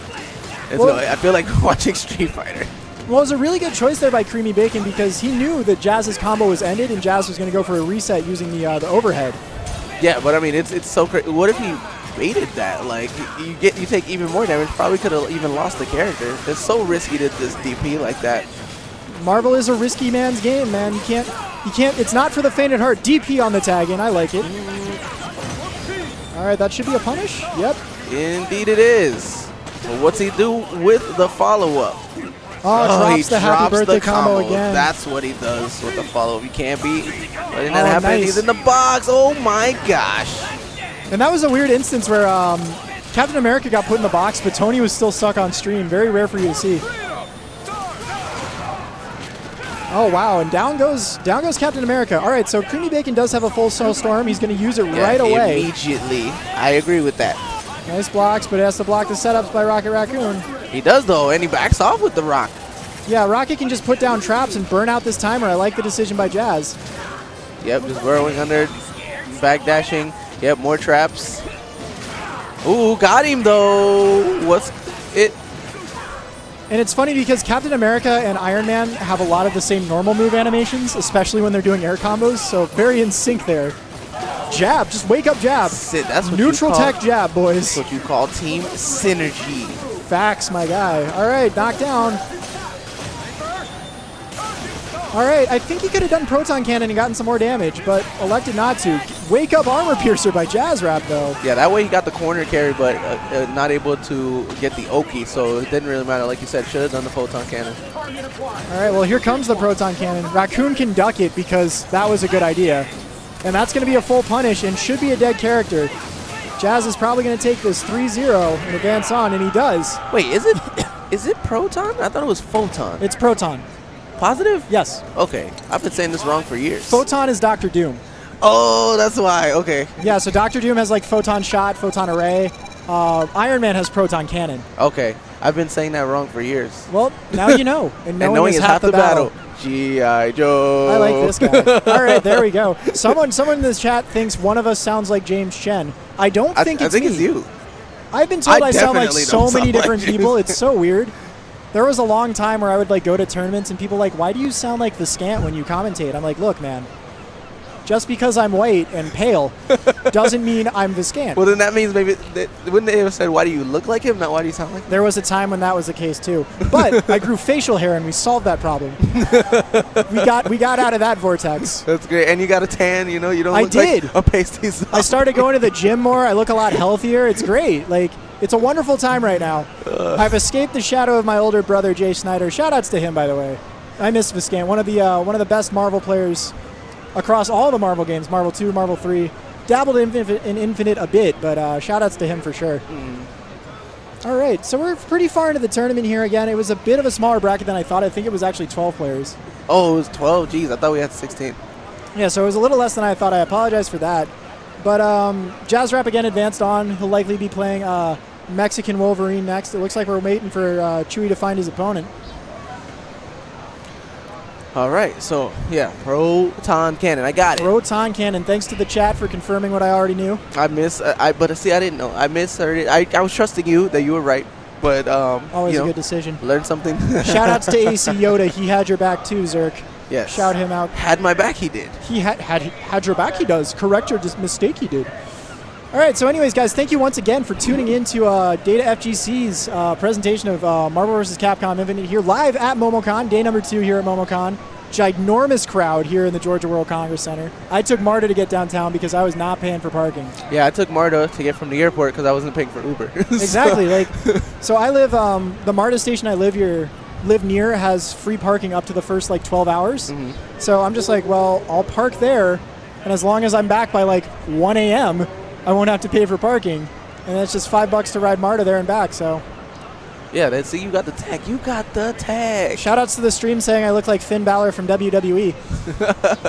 Well- I feel like watching Street Fighter. Well, it was a really good choice there by CreamyBacon because he knew that Jazz's combo was ended and Jazz was going to go for a reset using the overhead. Yeah, but I mean, it's so crazy. What if he baited that? Like, you take even more damage. Probably could have even lost the character. It's so risky to just DP like that. Marvel is a risky man's game, man. You can't. It's not for the faint at heart. DP on the tag in. I like it. All right, that should be a punish. Yep. Indeed, it is. Well, what's he do with the follow-up? Oh, He drops the happy drops birthday the combo again. That's what he does with the follow-up. You can't beat. But in Oh, that happen, nice. he's in the box. Oh my gosh. And that was a weird instance where Captain America got put in the box, but Tony was still stuck on stream. Very rare for you to see. Oh, wow, and down goes Captain America. All right, so CreamyBacon does have a full Soul Storm. He's going to use it right away. Immediately. I agree with that. Nice blocks, but it has to block the setups by Rocket Raccoon. He does, though, and he backs off with the rock. Yeah, Rocket can just put down traps and burn out this timer. I like the decision by Jazz. Yep, just burrowing under, backdashing. Yep, more traps. Ooh, got him, though. What's it? And it's funny because Captain America and Iron Man have a lot of the same normal move animations, especially when they're doing air combos, so very in sync there. Jab, just wake up jab. That's what Neutral you call, tech jab, boys. That's what you call team synergy. Facts, my guy. All right, knocked down. All right, I think he could have done Proton Cannon and gotten some more damage, but elected not to. Wake up Armor Piercer by Jaazzrap, though. Yeah, that way he got the corner carry, but not able to get the Oki, so it didn't really matter. Like you said, should have done the Photon Cannon. All right, well, here comes the Proton Cannon. Raccoon can duck it because that was a good idea. And that's going to be a full punish and should be a dead character. Jazz is probably going to take this 3-0 and advance on, and he does. Wait, is it Proton? I thought it was Photon. It's Proton. Positive? Yes. Okay. I've been saying this wrong for years. Photon is Dr. Doom. Oh, that's why. Okay. Yeah, so Dr. Doom has like Photon Shot, Photon Array. Iron Man has Proton Cannon. Okay. I've been saying that wrong for years. Well, now you know. And knowing is half the battle. G.I. Joe. I like this guy. All right, there we go. Someone in this chat thinks one of us sounds like James Chen. I don't think it's me. I think it's you. I've been told I sound like definitely so don't many sound like different James. people. It's so weird. There was a long time where I would like go to tournaments and people like, why do you sound like the Scant when you commentate? I'm like, look, man, just because I'm white and pale doesn't mean I'm the Scant. Well, then that means maybe wouldn't they have said, why do you look like him, not why do you sound like him? There was a time when that was the case too. But I grew facial hair and we solved that problem. we got out of that vortex. That's great. And you got a tan, you know, you don't I look did. like a pasty soft. I started going to the gym more. I look a lot healthier. It's great. Like, it's a wonderful time right now. I've escaped the shadow of my older brother, Jay Snyder. Shout-outs to him, by the way. I miss Viscant, one of the best Marvel players across all the Marvel games, Marvel 2, Marvel 3. Dabbled in Infinite a bit, but shout-outs to him for sure. All right, so we're pretty far into the tournament here again. It was a bit of a smaller bracket than I thought. I think it was actually 12 players. Oh, it was 12? Jeez, I thought we had 16. Yeah, so it was a little less than I thought. I apologize for that. But Jaazzrap again advanced on. He'll likely be playing Mexican Wolverine next. It looks like we're waiting for Chewie to find his opponent. All right, so yeah, Proton Cannon. I got it. Proton Cannon. Thanks to the chat for confirming what I already knew. But see, I didn't know. I misheard it. I was trusting you that you were right, but always you a know, good decision. Learn something. Shout-outs to AC Yoda. He had your back too, Zerk. Yes. Shout him out. Had my back, he did. He had your back, he does. Correct your mistake, he did. All right, so anyways, guys, thank you once again for tuning in to Data FGC's presentation of Marvel vs. Capcom Infinite here live at Momocon, day number 2 here at Momocon. Ginormous crowd here in the Georgia World Congress Center. I took MARTA to get downtown because I was not paying for parking. Yeah, I took MARTA to get from the airport because I wasn't paying for Uber. Exactly. Like, so I live, the MARTA station I live near has free parking up to the first like 12 hours. Mm-hmm. So I'm just like, well, I'll park there, and as long as I'm back by like 1 a.m., I won't have to pay for parking. And it's just $5 to ride MARTA there and back, so. Yeah, see, you got the tag. You got the tag. Shout-outs to the stream saying I look like Finn Balor from WWE.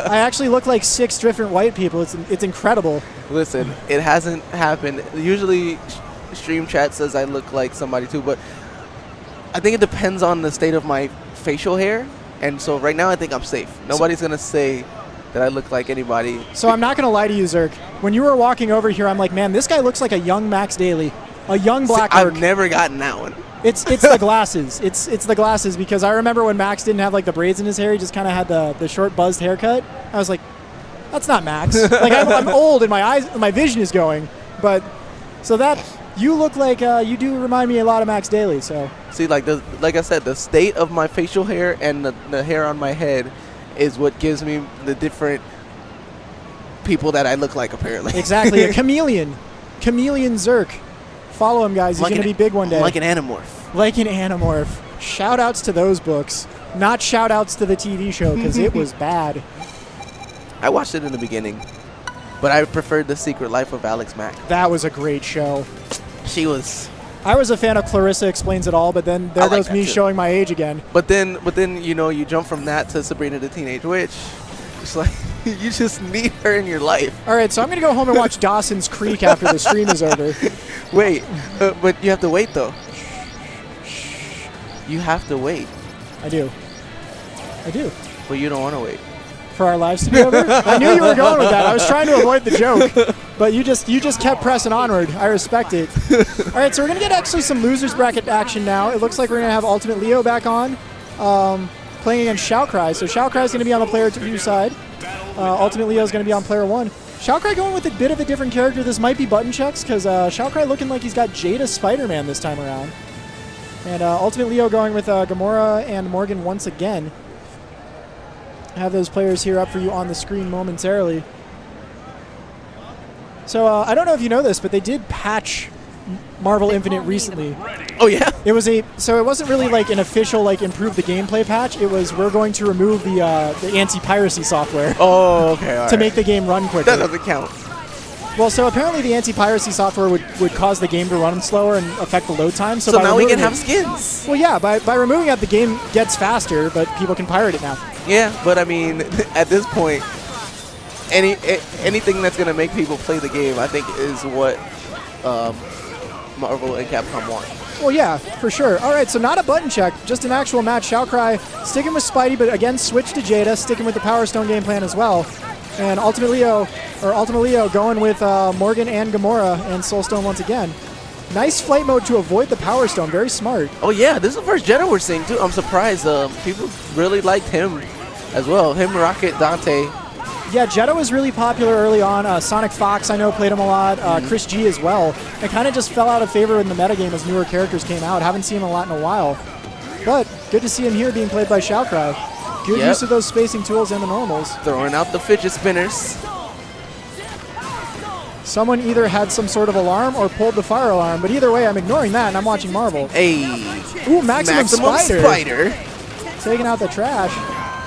I actually look like 6 different white people. It's incredible. Listen, it hasn't happened. Usually stream chat says I look like somebody too, but I think it depends on the state of my facial hair. And so right now I think I'm safe. Nobody's going to say that I look like anybody. So I'm not going to lie to you, Zerk. When you were walking over here, I'm like, man, this guy looks like a young Max Daly. A young Black Orc. I've never gotten that one. It's the glasses. It's the glasses because I remember when Max didn't have like the braids in his hair, he just kind of had the short buzzed haircut. I was like, that's not Max. Like I'm old and my vision is going. But so that you look like you do remind me a lot of Max Daly. So see, like I said, the state of my facial hair and the hair on my head is what gives me the different people that I look like. Apparently, exactly a chameleon Zerk. Follow him, guys. He's going to be big one day. Like an Animorph. Like an Animorph. Shout-outs to those books. Not shout-outs to the TV show, because it was bad. I watched it in the beginning, but I preferred The Secret Life of Alex Mack. That was a great show. She was... I was a fan of Clarissa Explains It All, but then there goes me showing my age again. But then, you know, you jump from that to Sabrina the Teenage Witch. It's like... You just need her in your life. All right, so I'm going to go home and watch Dawson's Creek after the stream is over. Wait, but you have to wait, though. You have to wait. I do. But you don't want to wait. for our lives to be over. I knew you were going with that. I was trying to avoid the joke, but you just kept pressing onward. I respect it. All right, so we're gonna get actually some losers bracket action now. It looks like we're gonna have Ultimateleeo back on, playing against Shaocri. So Shaocri is gonna be on the player 2 side. Ultimateleeo is gonna be on player 1. Shaocri going with a bit of a different character. This might be button checks because Shaocri looking like he's got Jada Spider-Man this time around. And Ultimateleeo going with Gamora and Morgan once again. I have those players here up for you on the screen momentarily. So I don't know if you know this, but they did patch Marvel Infinite recently. Oh yeah. It wasn't really like an official like improve the gameplay patch. It was we're going to remove the anti-piracy software. Oh, okay. To make the game run quicker. That doesn't count. Well, so apparently the anti-piracy software would cause the game to run slower and affect the load time. So now we can have skins. Well, yeah, by removing it, the game gets faster, but people can pirate it now. Yeah, but I mean, at this point, anything that's going to make people play the game, I think, is what Marvel and Capcom want. Well, yeah, for sure. All right, so not a button check, just an actual match. Shaocri sticking with Spidey, but again, switch to Jada, sticking with the Power Stone game plan as well. And Ultimateleeo going with Morgan and Gamora and Soulstone once again. Nice flight mode to avoid the Power Stone. Very smart. Oh, yeah. This is the first Jedi we're seeing, too. I'm surprised. People really liked him as well. Him, Rocket, Dante. Yeah, Jeddah was really popular early on. Sonic Fox, I know, played him a lot. Chris G as well. It kind of just fell out of favor in the metagame as newer characters came out. Haven't seen him a lot in a while. But good to see him here being played by Shaocri. Good use of those spacing tools and the normals. Throwing out the fidget spinners. Someone either had some sort of alarm or pulled the fire alarm, but either way, I'm ignoring that and I'm watching Marvel. Hey. Ooh, Maximum Spider. Taking out the trash.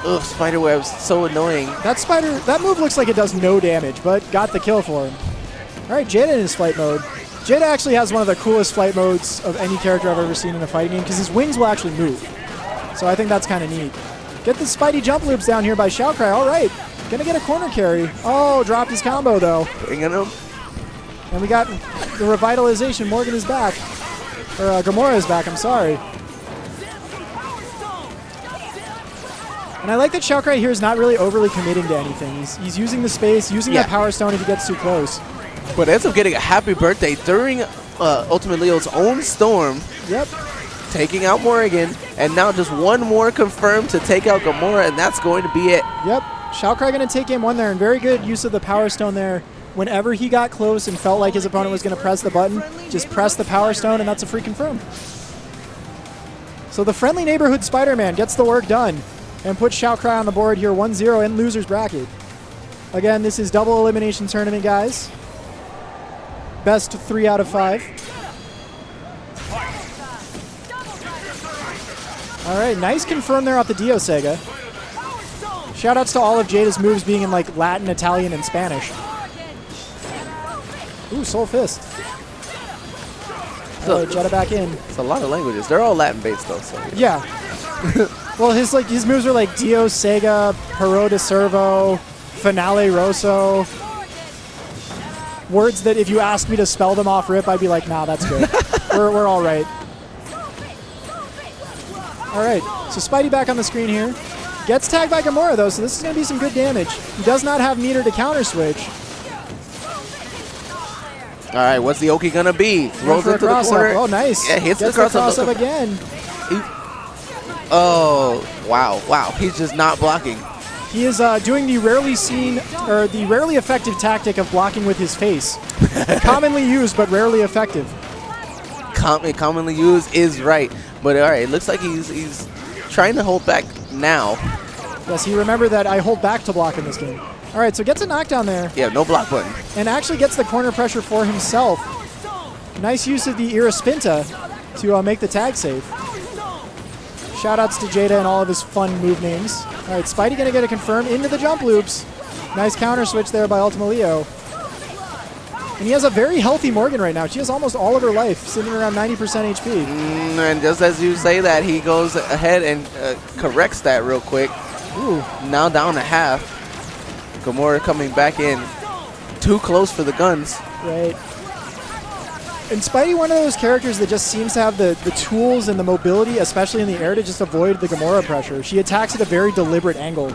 Ugh, Spiderweb's so annoying. That move looks like it does no damage, but got the kill for him. All right, Jada in his flight mode. Jada actually has one of the coolest flight modes of any character I've ever seen in a fighting game because his wings will actually move. So I think that's kind of neat. Get the Spidey jump loops down here by Shaocri. All right, gonna get a corner carry. Oh, dropped his combo though. Bringing him. And we got the revitalization. Morgan is back. Or Gamora is back, I'm sorry. And I like that Shaocri here is not really overly committing to anything. He's using the space, using that Power Stone if he gets too close. But ends up getting a happy birthday during Ultimateleo's own storm. Yep. Taking out Morgan, and now just one more confirmed to take out Gamora, and that's going to be it. Yep. Shaocri going to take game 1 there, and very good use of the Power Stone there. Whenever he got close and felt like his opponent was going to press the button, just press the Power Stone, and that's a free confirm. So the friendly neighborhood Spider-Man gets the work done and puts Shaocri on the board here 1-0 in loser's bracket. Again, this is double elimination tournament, guys. Best 3 out of 5. All right, nice confirm there off the Dio Sega. Shoutouts to all of Jada's moves being in like Latin, Italian, and Spanish. Ooh, Soul Fist. All right, Jada back in. It's a lot of languages. They're all Latin-based though. So. Yeah. Well, his moves are like Dio Sega, Pero de Servo, Finale Rosso. Words that if you asked me to spell them off rip, I'd be like, nah, that's good. we're all right. All right, so Spidey back on the screen here. Gets tagged by Gamora, though, so this is going to be some good damage. He does not have meter to counter switch. All right, what's the Oki going to be? Throws into the corner. Oh, nice. Yeah, hits Gets the cross-up again. Oh, wow, wow. He's just not blocking. He is doing the rarely seen, or the rarely effective tactic of blocking with his face. Commonly used, but rarely effective. Commonly used is right. But all right, it looks like he's trying to hold back now. Yes, he remembered that I hold back to block in this game. All right, so gets a knockdown there. Yeah, no block button. And actually gets the corner pressure for himself. Nice use of the Iraspinta to make the tag save. Shoutouts to Jada and all of his fun move names. All right, Spidey going to get a confirm into the jump loops. Nice counter switch there by Ultimateleeo. And he has a very healthy Morgan right now. She has almost all of her life, sitting around 90% HP. And just as you say that, he goes ahead and corrects that real quick. Ooh. Now down to half. Gamora coming back in. Too close for the guns. Right. And Spidey, one of those characters that just seems to have the tools and the mobility, especially in the air, to just avoid the Gamora pressure. She attacks at a very deliberate angle.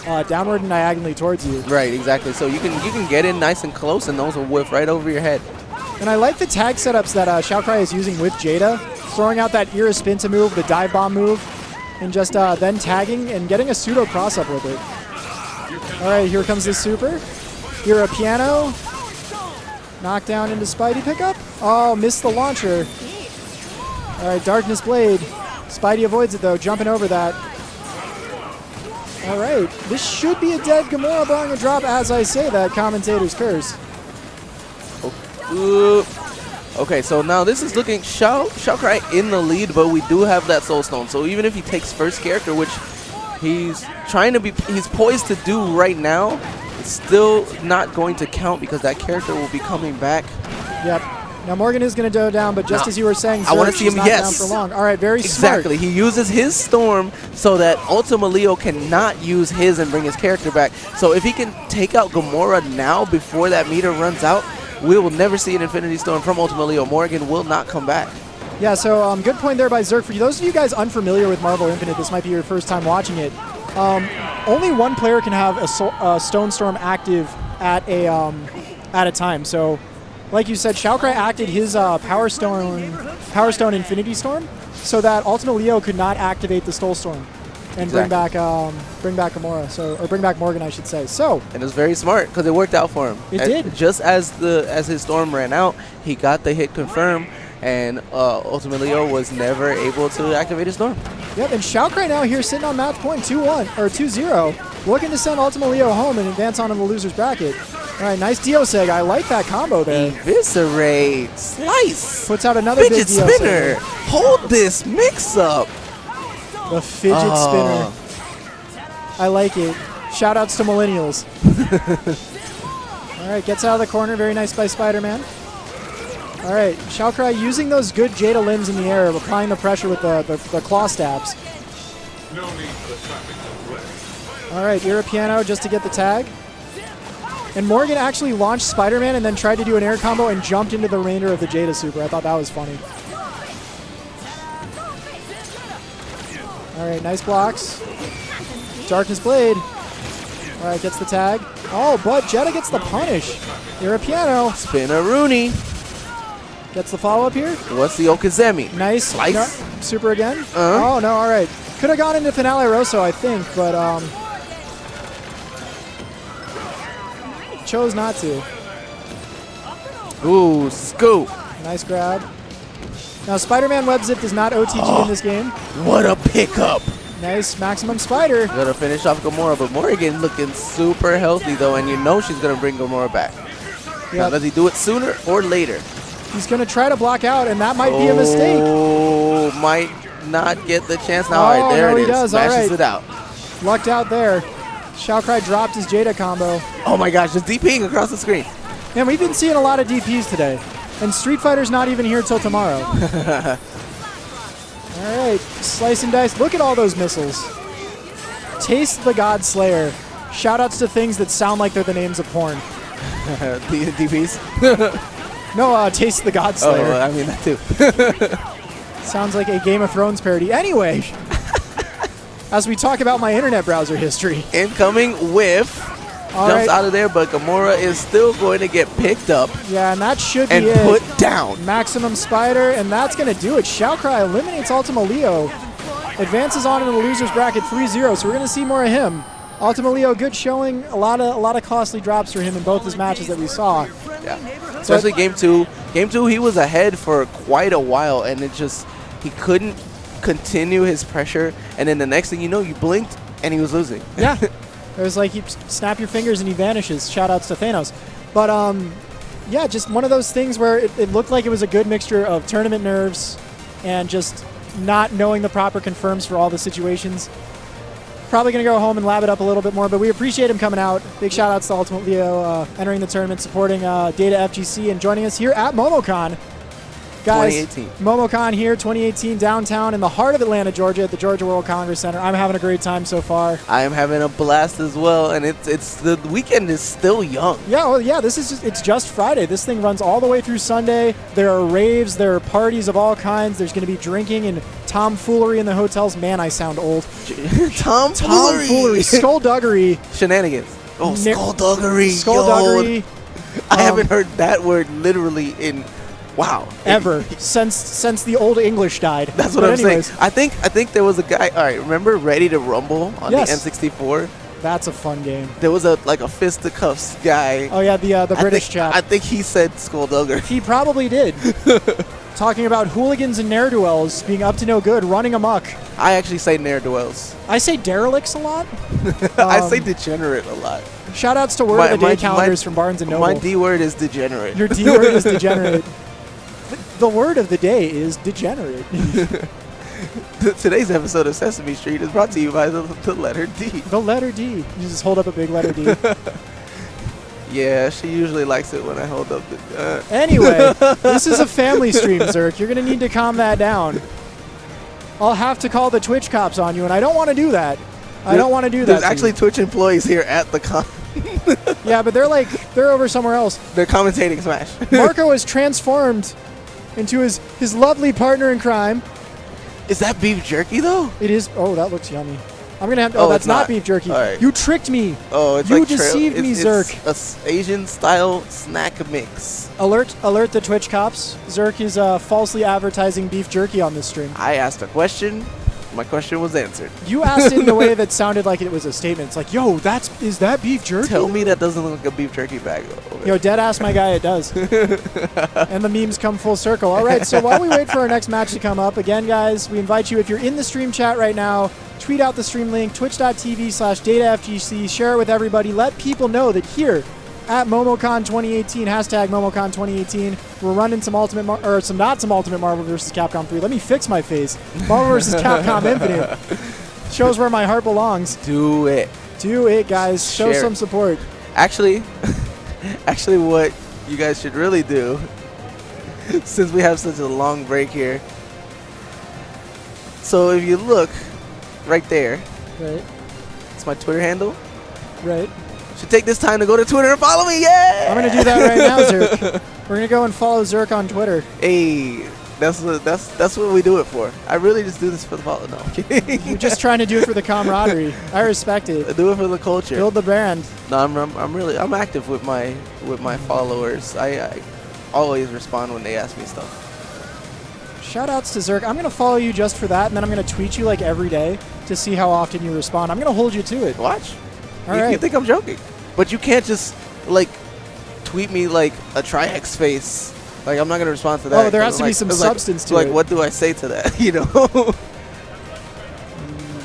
downward and diagonally towards you. Right, exactly. So you can get in nice and close, and those will whiff right over your head. And I like the tag setups that Shaocri is using with Jada, throwing out that Ira Spinta move, the dive bomb move, and just then tagging and getting a pseudo cross-up with it. All right, here comes the super. Ira piano. Knockdown into Spidey pickup. Oh, missed the launcher. All right, Darkness Blade. Spidey avoids it, though, jumping over that. All right, this should be a dead Gamora barring a drop as I say that, commentator's curse. Okay, so now this is looking Shaocri in the lead, but we do have that Soul Stone. So even if he takes first character, which he's poised to do right now, it's still not going to count because that character will be coming back. Yep. Now Morgan is going to go down, but just as you were saying, I want to see him. Not down for long. All right, very exactly. smart. He uses his Storm so that Ultimateleo cannot use his and bring his character back. So if he can take out Gamora now before that meter runs out, we will never see an Infinity Storm from Ultimateleo. Morgan will not come back. Yeah, so good point there by Zerk. For those of you guys unfamiliar with Marvel Infinite, this might be your first time watching it. Only one player can have a Stone Storm active at a time. So, like you said, Shaocri acted his Power Stone Infinity Storm so that Ultimateleo could not activate the Stone Storm and bring back Gamora, or bring back Morgan, I should say. So, and it was very smart because it worked out for him. It did. Just as his Storm ran out, he got the hit confirmed, and Ultimateleo was never able to activate his Storm. Yep, and Shaocri now here sitting on match point 2-1 or 2-0, looking to send Ultimateleo home and advance on in the loser's bracket. All right, nice Dioseg. I like that combo there. Eviscerate, slice, puts out another fidget big Dioseg. spinner. Hold this mix up. The fidget spinner. I like it. Shout outs to millennials. All right, gets out of the corner. Very nice by Spider-Man. All right, Shaocri using those good Jada limbs in the air, applying the pressure with the claw stabs. All right, Ira piano just to get the tag. And Morgan actually launched Spider-Man and then tried to do an air combo and jumped into the remainder of the Jada super. I thought that was funny. All right, nice blocks. Darkness Blade. All right, gets the tag. Oh, but Jetta gets the punish. Ira piano. Spin-a-rooney. Gets the follow-up here. What's the Okazemi? Nice. Slice. No, super again. Oh, no, all right. Could have gone into Finale Rosso, I think, but chose not to. Ooh, scoop. Nice grab. Now, Spider-Man Web Zip does not OTG in this game. What a pickup. Nice Maximum Spider. Gonna finish off Gamora, but Morgan looking super healthy, though, and you know she's going to bring Gamora back. Now, does he do it sooner or later? He's going to try to block out, and that might be a mistake. Oh, might not get the chance now. Oh, all right, there no, it he is. does. Smashes it out. Lucked out there. Shaocri dropped his Jada combo. Oh my gosh, just DPing across the screen. Man, we've been seeing a lot of DPs today. And Street Fighter's not even here till tomorrow. All right, slice and dice. Look at all those missiles. Taste the God Slayer. Shoutouts to things that sound like they're the names of porn. DPs? No, Taste the God Slayer. Oh, I mean that too. Sounds like a Game of Thrones parody. Anyway, as we talk about my internet browser history. Incoming whiff. Jumps out of there, but Gamora is still going to get picked up. Yeah, and that should be and it. Put down. Maximum Spider, and that's going to do it. Shaocri eliminates Ultimateleo. Advances on into the loser's bracket 3-0, so we're going to see more of him. Ultimateleo, good showing. A lot of costly drops for him in both his matches that we saw. Yeah, especially game two. Game two, he was ahead for quite a while, and he couldn't continue his pressure. And then the next thing you know, you blinked, and he was losing. Yeah. It was like you snap your fingers and he vanishes. Shoutouts to Thanos. But, yeah, just one of those things where it looked like it was a good mixture of tournament nerves and just not knowing the proper confirms for all the situations. Probably going to go home and lab it up a little bit more, but we appreciate him coming out. Big shoutouts to Ultimateleo entering the tournament, supporting Data FGC, and joining us here at Momocon. Guys, 2018. Momocon here, 2018, downtown in the heart of Atlanta, Georgia, at the Georgia World Congress Center. I'm having a great time so far. I am having a blast as well, and it's the weekend is still young. Yeah, well, yeah, it's just Friday. This thing runs all the way through Sunday. There are raves, there are parties of all kinds. There's going to be drinking and tomfoolery in the hotels. Man, I sound old. Tomfoolery, skullduggery. Shenanigans. Oh, skullduggery. Skullduggery. Yo. I haven't heard that word literally in, wow. Ever. since the old English died. That's what I'm saying. I think there was a guy, all right, remember Ready to Rumble on the N64? That's a fun game. There was a fisticuffs guy. Oh, yeah, the British chap. I think he said skullduggery. He probably did. Talking about hooligans and ne'er-do-wells being up to no good, running amok. I actually say ne'er-do-wells. I say derelicts a lot. I say degenerate a lot. Shout-outs to Word of the Day calendars from Barnes & Noble. My D word is degenerate. Your D word is degenerate. The word of the day is degenerate. Today's episode of Sesame Street is brought to you by the letter D. The letter D. You just hold up a big letter D. Yeah, she usually likes it when I hold up the... Anyway, this is a family stream, Zerk. You're going to need to calm that down. I'll have to call the Twitch cops on you, and I don't want to do that. I don't want to do that. There's actually Twitch employees here at the con. Yeah, but they're over somewhere else. They're commentating Smash. Marco has transformed into his lovely partner in crime. Is that beef jerky, though? It is. Oh, that looks yummy. I'm going to have to... Oh, that's not beef jerky. Right. You tricked me. Oh, it's You deceived me, Zerk. It's a Asian-style snack mix. Alert the Twitch cops. Zerk is falsely advertising beef jerky on this stream. I asked a question. My question was answered. You asked it in a way that sounded like it was a statement. It's like, yo, is that beef jerky? Tell me that doesn't look like a beef jerky bag. Yo, dead ass my guy, it does. And the memes come full circle. All right, so while we wait for our next match to come up, again, guys, we invite you, if you're in the stream chat right now, tweet out the stream link, twitch.tv/datafgc, share it with everybody. Let people know that here at Momocon 2018, hashtag Momocon 2018, we're running some not some Ultimate Marvel vs. Capcom 3. Let me fix my face. Marvel vs. Capcom Infinite. Shows where my heart belongs. Do it. Do it, guys. Show some support. Actually, what you guys should really do, since we have such a long break here, so if you look right there, right, it's my Twitter handle. Right. Should take this time to go to Twitter and follow me. Yeah! I'm going to do that right now, Zerk. We're going to go and follow Zerk on Twitter. Hey, that's what we do it for. I really just do this for the follow. No, I'm kidding. You're just trying to do it for the camaraderie. I respect it. I do it for the culture. Build the brand. No, I'm active with my followers. I always respond when they ask me stuff. Shout outs to Zerk. I'm going to follow you just for that, and then I'm going to tweet you like every day to see how often you respond. I'm going to hold you to it. Watch. All right. You think I'm joking. But you can't just, like, tweet me, like, a Tri-X face. Like, I'm not going to respond to that. Oh, there has to be some substance to it. Like, what do I say to that, you know?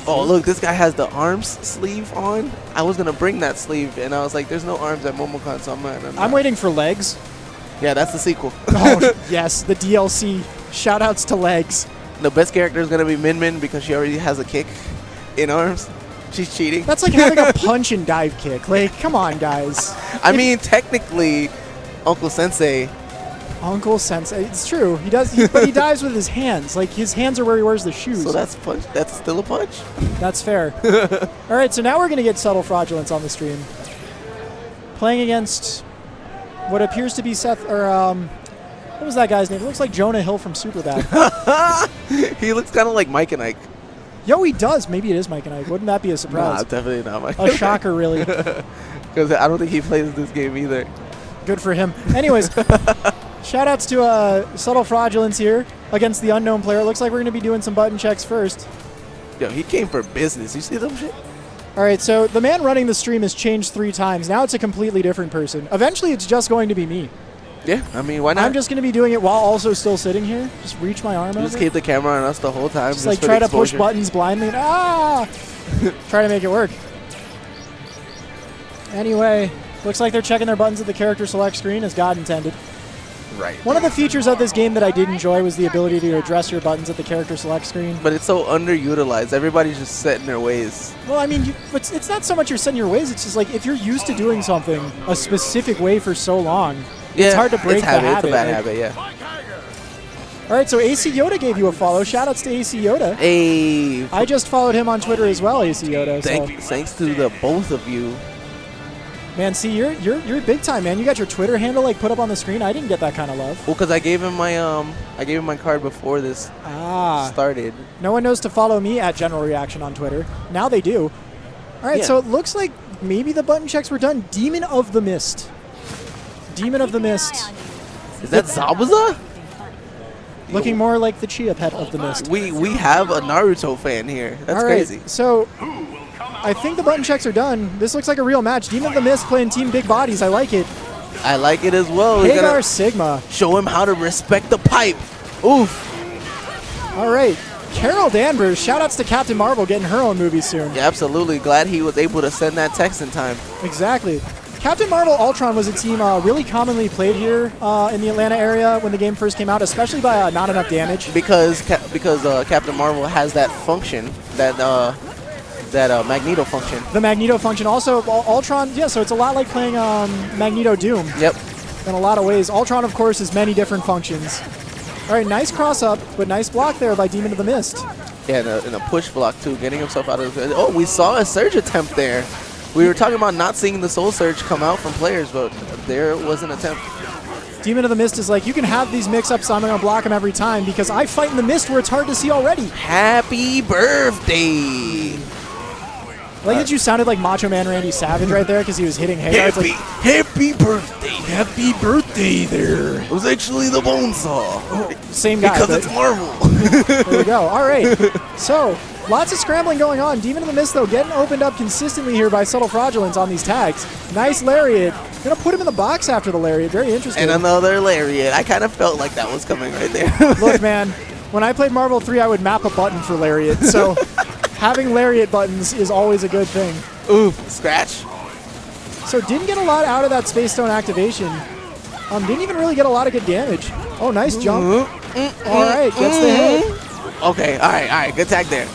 Oh, look, this guy has the arms sleeve on. I was going to bring that sleeve, and I was like, there's no arms at Momocon, so I'm waiting for legs. Yeah, that's the sequel. Oh, yes, the DLC. Shout outs to legs. The best character is going to be Min Min because she already has a kick in arms. She's cheating. That's like having a punch and dive kick. Like, come on, guys. I mean, technically, Uncle Sensei. Uncle Sensei. It's true. He does, but he dives with his hands. Like, his hands are where he wears the shoes. So that's punch. That's still a punch. That's fair. All right, so now we're going to get Subtlefraudulence on the stream. Playing against what appears to be what was that guy's name? It looks like Jonah Hill from Superbad. He looks kind of like Mike and Ike. Yo, he does. Maybe it is Mike and Ike. Wouldn't that be a surprise? Nah, definitely not Mike. A shocker, really. Because I don't think he plays this game either. Good for him. Anyways, shout-outs to Subtlefraudulence here against the unknown player. It looks like we're going to be doing some button checks first. Yo, he came for business. You see them shit? All right, so the man running the stream has changed 3 times. Now it's a completely different person. Eventually, it's just going to be me. Yeah, I mean, why not? I'm just going to be doing it while also still sitting here. Just reach my arm over. Just keep the camera on us the whole time. Just like try to push buttons blindly. And, try to make it work. Anyway, looks like they're checking their buttons at the character select screen as God intended. Right. One of the features of this game that I did enjoy was the ability to address your buttons at the character select screen. But it's so underutilized. Everybody's just set in their ways. Well, I mean, it's not so much you're set in your ways. It's just like if you're used to doing something a specific way for so long, it's hard to break the habit. It's a bad habit, yeah. All right, so AC Yoda gave you a follow. Shoutouts to AC Yoda. Hey. I just followed him on Twitter as well, AC Yoda. Thanks to the both of you. Man, see, you're big time, man. You got your Twitter handle like put up on the screen. I didn't get that kind of love. Well, because I gave him my card before this started. No one knows to follow me at General Reaction on Twitter. Now they do. All right, so it looks like maybe the button checks were done. Demon of the Mist. Demon of the Mist. Is that Zabuza? Looking more like the Chia Pet of the Mist. We have a Naruto fan here. That's crazy. So I think the button checks are done. This looks like a real match. Demon of the Mist playing Team Big Bodies. I like it. I like it as well. Hagar Sigma. Show him how to respect the pipe. Oof. All right. Carol Danvers. Shoutouts to Captain Marvel getting her own movie soon. Yeah, absolutely. Glad he was able to send that text in time. Exactly. Captain Marvel Ultron was a team really commonly played here in the Atlanta area when the game first came out, especially by Not Enough Damage. Because Captain Marvel has that function, that Magneto function. The Magneto function. Also, Ultron, yeah, so it's a lot like playing Magneto Doom. Yep. In a lot of ways. Ultron, of course, has many different functions. All right, nice cross-up, but nice block there by Demon of the Mist. Yeah, and a push block, too, getting himself out of the... Oh, we saw a surge attempt there. We were talking about not seeing the Soul Surge come out from players, but there was an attempt. Demon of the Mist is like, you can have these mix-ups, I'm going to block them every time because I fight in the mist where it's hard to see already. Happy birthday! Like that you sounded like Macho Man Randy Savage right there because he was hitting Hagar. Happy birthday! Happy birthday there! It was actually the bone saw. Same guy. Because it's Marvel. There we go. All right. So, lots of scrambling going on. Demon of the Mist, though, getting opened up consistently here by Subtlefraudulence on these tags. Nice lariat. Gonna put him in the box after the lariat. Very interesting. And another lariat. I kind of felt like that was coming right there. Look, man, when I played Marvel 3, I would map a button for lariat. So, having lariat buttons is always a good thing. Ooh, scratch. So, didn't get a lot out of that Space Stone activation. Didn't even really get a lot of good damage. Oh, nice jump. All right, gets the hit. Okay, all right, good tag there.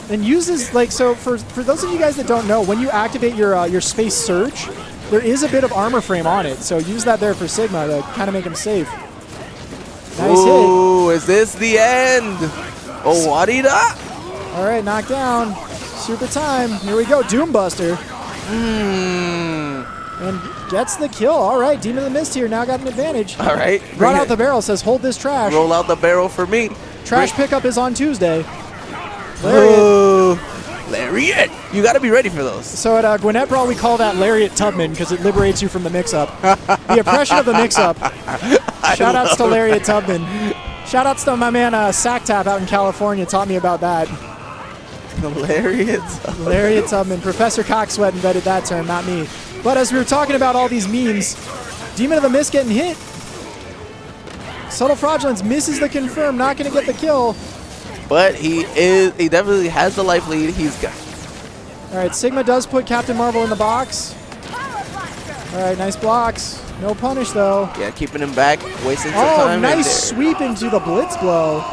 And uses, like, so for those of you guys that don't know, when you activate your Space Surge, there is a bit of armor frame on it. So use that there for Sigma to kind of make him safe. Nice hit. Ooh, is this the end? Oh, Warida. All right, knocked down. Super time. Here we go, Doombuster. And gets the kill. All right, Demon of the Mist here now got an advantage. All right. Run out the barrel, says hold this trash. Roll out the barrel for me. Trash pickup is on Tuesday. Lariat. Lariat. You got to be ready for those. So at Gwinnett Brawl, we call that Lariat Tubman because it liberates you from the mix-up. The oppression of the mix-up. Shout-outs to Lariat Tubman. Shout-outs to my man Sack Tap out in California taught me about that. The Lariat. Lariat Tubman. Professor Cocksweat invented that term, not me. But as we were talking about all these memes, Demon of the Mist getting hit. Subtlefraudulence misses the confirm, not going to get the kill. But he definitely has the life lead. He's got. All right, Sigma does put Captain Marvel in the box. All right, nice blocks. No punish, though. Yeah, keeping him back, wasting some time. Oh, nice sweep into the blitz blow.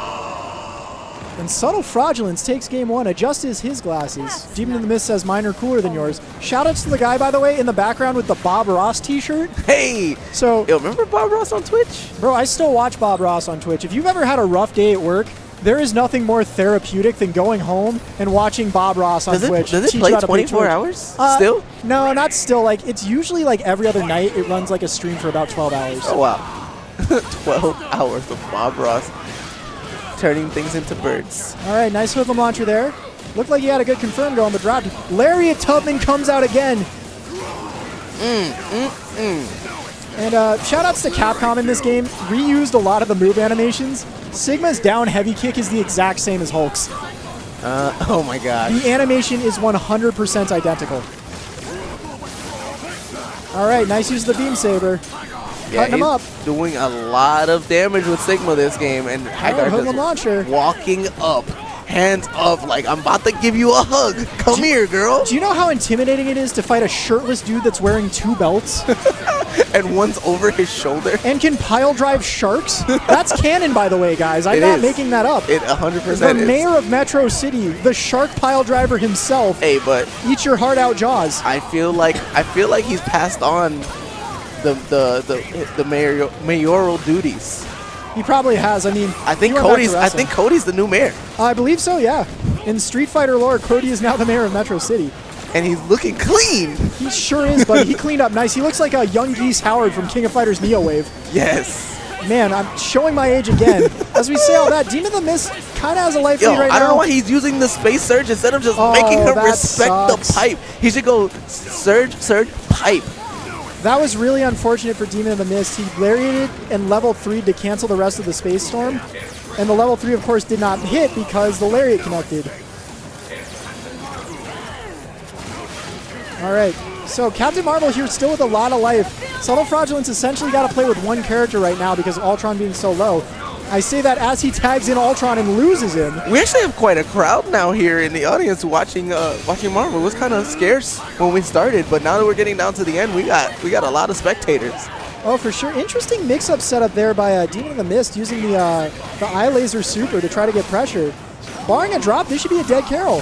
And Subtlefraudulence takes game one, adjusts his glasses. Demon of the Mist says, mine are cooler than yours. Shoutouts to the guy, by the way, in the background with the Bob Ross t-shirt. Hey! So, yo, remember Bob Ross on Twitch? Bro, I still watch Bob Ross on Twitch. If you've ever had a rough day at work, there is nothing more therapeutic than going home and watching Bob Ross on Twitch. Does it play 24 hours still? No, not still. Like, it's usually like every other night. It runs like a stream for about 12 hours. Oh, wow. 12 hours of Bob Ross turning things into birds. All right, nice hoodlum launcher there. Looked like he had a good confirm going, but dropped. Lariat Tubman comes out again. And shout-outs to Capcom in this game. Reused a lot of the move animations. Sigma's down heavy kick is the exact same as Hulk's. Oh my god. The animation is 100% identical. All right, nice use of the Beam Saber. Cutting him up. Doing a lot of damage with Sigma this game, and Hagar launcher. Walking up, hands up, like I'm about to give you a hug. Come here, girl. Do you know how intimidating it is to fight a shirtless dude that's wearing 2 belts? And one's over his shoulder. And can pile drive sharks? That's canon, by the way, guys. I'm not making that up. It 100% is. The mayor of Metro City, the shark pile driver himself. Hey, but eat your heart out, Jaws. I feel like he's passed on the mayoral duties. He probably has. I mean, I think he went back to Cody's. I wrestling. think Cody's the new mayor, I believe so. Yeah. In Street Fighter lore, Cody is now the mayor of Metro City. and he's looking clean. He sure is, buddy. He cleaned up nice. He looks like a young Geese Howard from King of Fighters Neo Wave. Yes. Man, I'm showing my age again. As we say all that, Demon of the Mist kind of has a life lead right now. I don't know why he's using the space surge instead of just making him that respect sucks. the pipe. He should go surge, pipe. That was really unfortunate for Demon of the Mist. He lariated and level 3'd to cancel the rest of the Space Storm. And the level 3, of course, did not hit because the lariat connected. All right. So Captain Marvel here still with a lot of life. Subtlefraudulence essentially got to play with one character right now because of Ultron being so low. I say that as he tags in Ultron and loses him. We actually have quite a crowd now here in the audience watching Marvel. It was kind of scarce when we started, but now that we're getting down to the end, we got a lot of spectators. Oh, for sure. Interesting mix-up setup there by Demon of the Mist using the Eye Laser Super to try to get pressure. Barring a drop, this should be a dead Carol.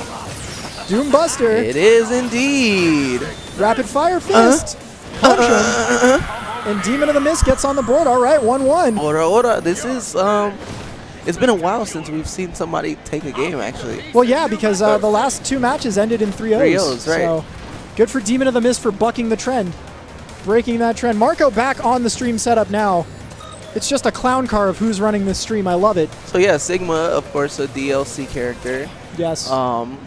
Doombuster. It is indeed. Rapid Fire Fist. Punch him. And Demon of the Mist gets on the board. All right, 1-1. Ora. This is, it's been a while since we've seen somebody take a game, actually. Well, yeah, because the last 2 matches ended in 3-0s. 3-0s, right. So good for Demon of the Mist for bucking the trend. Breaking that trend. Marco back on the stream setup now. It's just a clown car of who's running this stream. I love it. So yeah, Sigma, of course, a DLC character. Yes.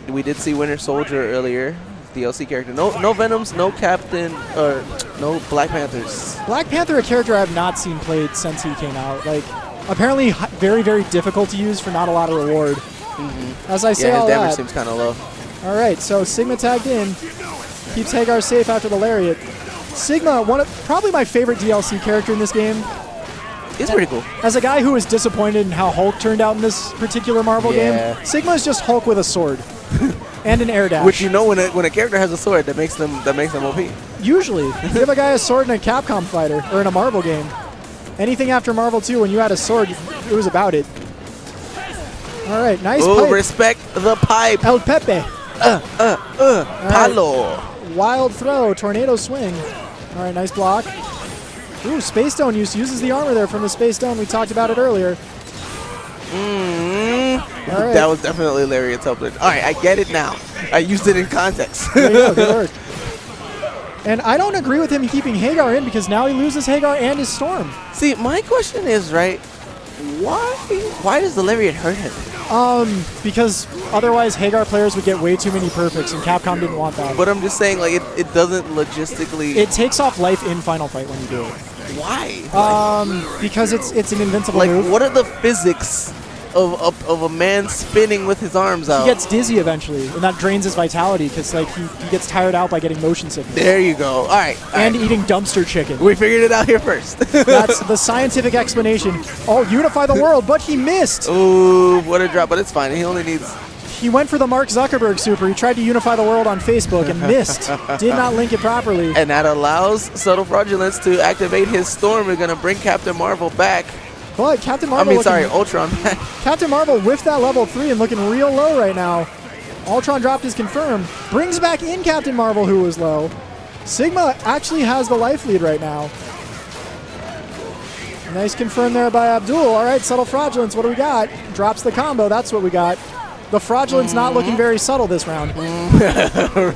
We did see Winter Soldier earlier, DLC character. No Venoms, no Captain, or no Black Panthers. Black Panther, a character I have not seen played since he came out. Like, apparently very, very difficult to use for not a lot of reward. As I say Yeah, all his damage that. seems kind of low. All right, so Sigma tagged in. Keeps Hagar safe after the lariat. Sigma, probably my favorite DLC character in this game. It's pretty cool. As a guy who was disappointed in how Hulk turned out in this particular Marvel Yeah. game, Sigma is just Hulk with a sword and an air dash. Which, you know, when a character has a sword, that makes them OP. Usually, give a guy a sword in a Capcom fighter or in a Marvel game. Anything after Marvel 2, when you had a sword, it was about it. All right, nice Oh, pipe. respect the pipe. El Pepe. Palo. Wild throw, tornado swing. All right, nice block. Ooh, Space Stone use uses the armor there from the Space Stone. We talked about it earlier. All right. That was definitely Lariat's upland. All right, I get it now. I used it in context. There you go, good work. And I don't agree with him keeping Hagar in because now he loses Hagar and his Storm. See, my question is, right, why does the Lariat hurt him? Because otherwise Hagar players would get way too many perfects, and Capcom didn't want that. But I'm just saying, like, it doesn't logistically... It takes off life in Final Fight when you do it. Why? Because it's an invincible Like, move. what are the physics of a man spinning with his arms out? He gets dizzy eventually, and that drains his vitality because like he gets tired out by getting motion sickness. There you go. All right. And eating dumpster chicken. We figured it out here first. That's the scientific explanation. Oh, unify the world, but he missed. Ooh, what a drop. But it's fine. He only needs... He went for the Mark Zuckerberg super. He tried to unify the world on Facebook and missed. Did not link it properly. And that allows Subtlefraudulence to activate his Storm. We're going to bring Captain Marvel back. But Captain Marvel Ultron back. Captain Marvel whiffed that level 3 and looking real low right now. Ultron dropped his confirm. Brings back in Captain Marvel, who was low. Sigma actually has the life lead right now. Nice confirm there by Abdul. All right, Subtlefraudulence, what do we got? Drops the combo. That's what we got. The Fraudulence not looking very subtle this round.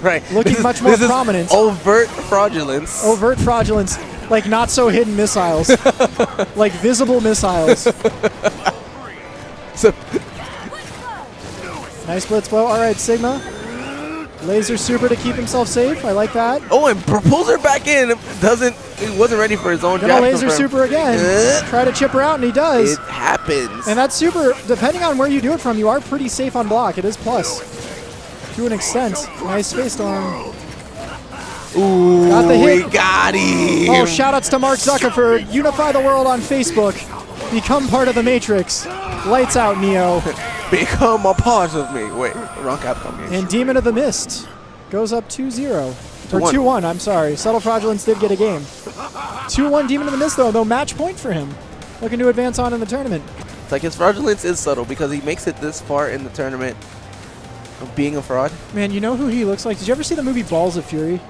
Right. Looking much more prominent. Overt Fraudulence. Overt Fraudulence. Like not so hidden missiles. Like visible missiles. So Nice blitz blow. All right, Sigma. Laser super to keep himself safe. I like that. oh, and pulls her back in. He wasn't ready for his own Gonna jab laser confirm. super again. Try to chip her out, and he does. It happens. And that super, depending on where you do it from, you are pretty safe on block. It is plus. To an extent. Nice Space Storm. Ooh, Got the hit. we got him. Oh, shout-outs to Mark Zuckerberg. Unify the world on Facebook. Become part of the Matrix. Lights out, Neo. Become a part of me. Wait, wrong Capcom game. And Demon of the Mist goes up 2-0. Or 2-1. 2-1, I'm sorry. Subtlefraudulence did get a game. 2-1 Demon of the Mist, though match point for him. Looking to advance on in the tournament. It's like his fraudulence is subtle because he makes it this far in the tournament of being a fraud. Man, you know who he looks like? Did you ever see the movie Balls of Fury?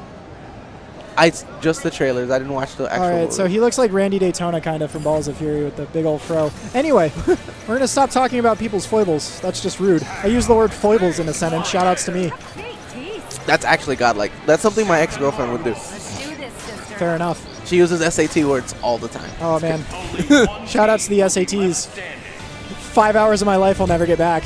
Just the trailers. I didn't watch the actual All right, movie. so he looks like Randy Daytona kind of from Balls of Fury with the big old fro. Anyway, we're going to stop talking about people's foibles. That's just rude. I use the word foibles in a sentence. Shout-outs to me. That's actually godlike. That's something my ex-girlfriend would do. Fair enough. She uses SAT words all the time. Oh, man. Shout-outs to the SATs. 5 hours of my life I'll never get back.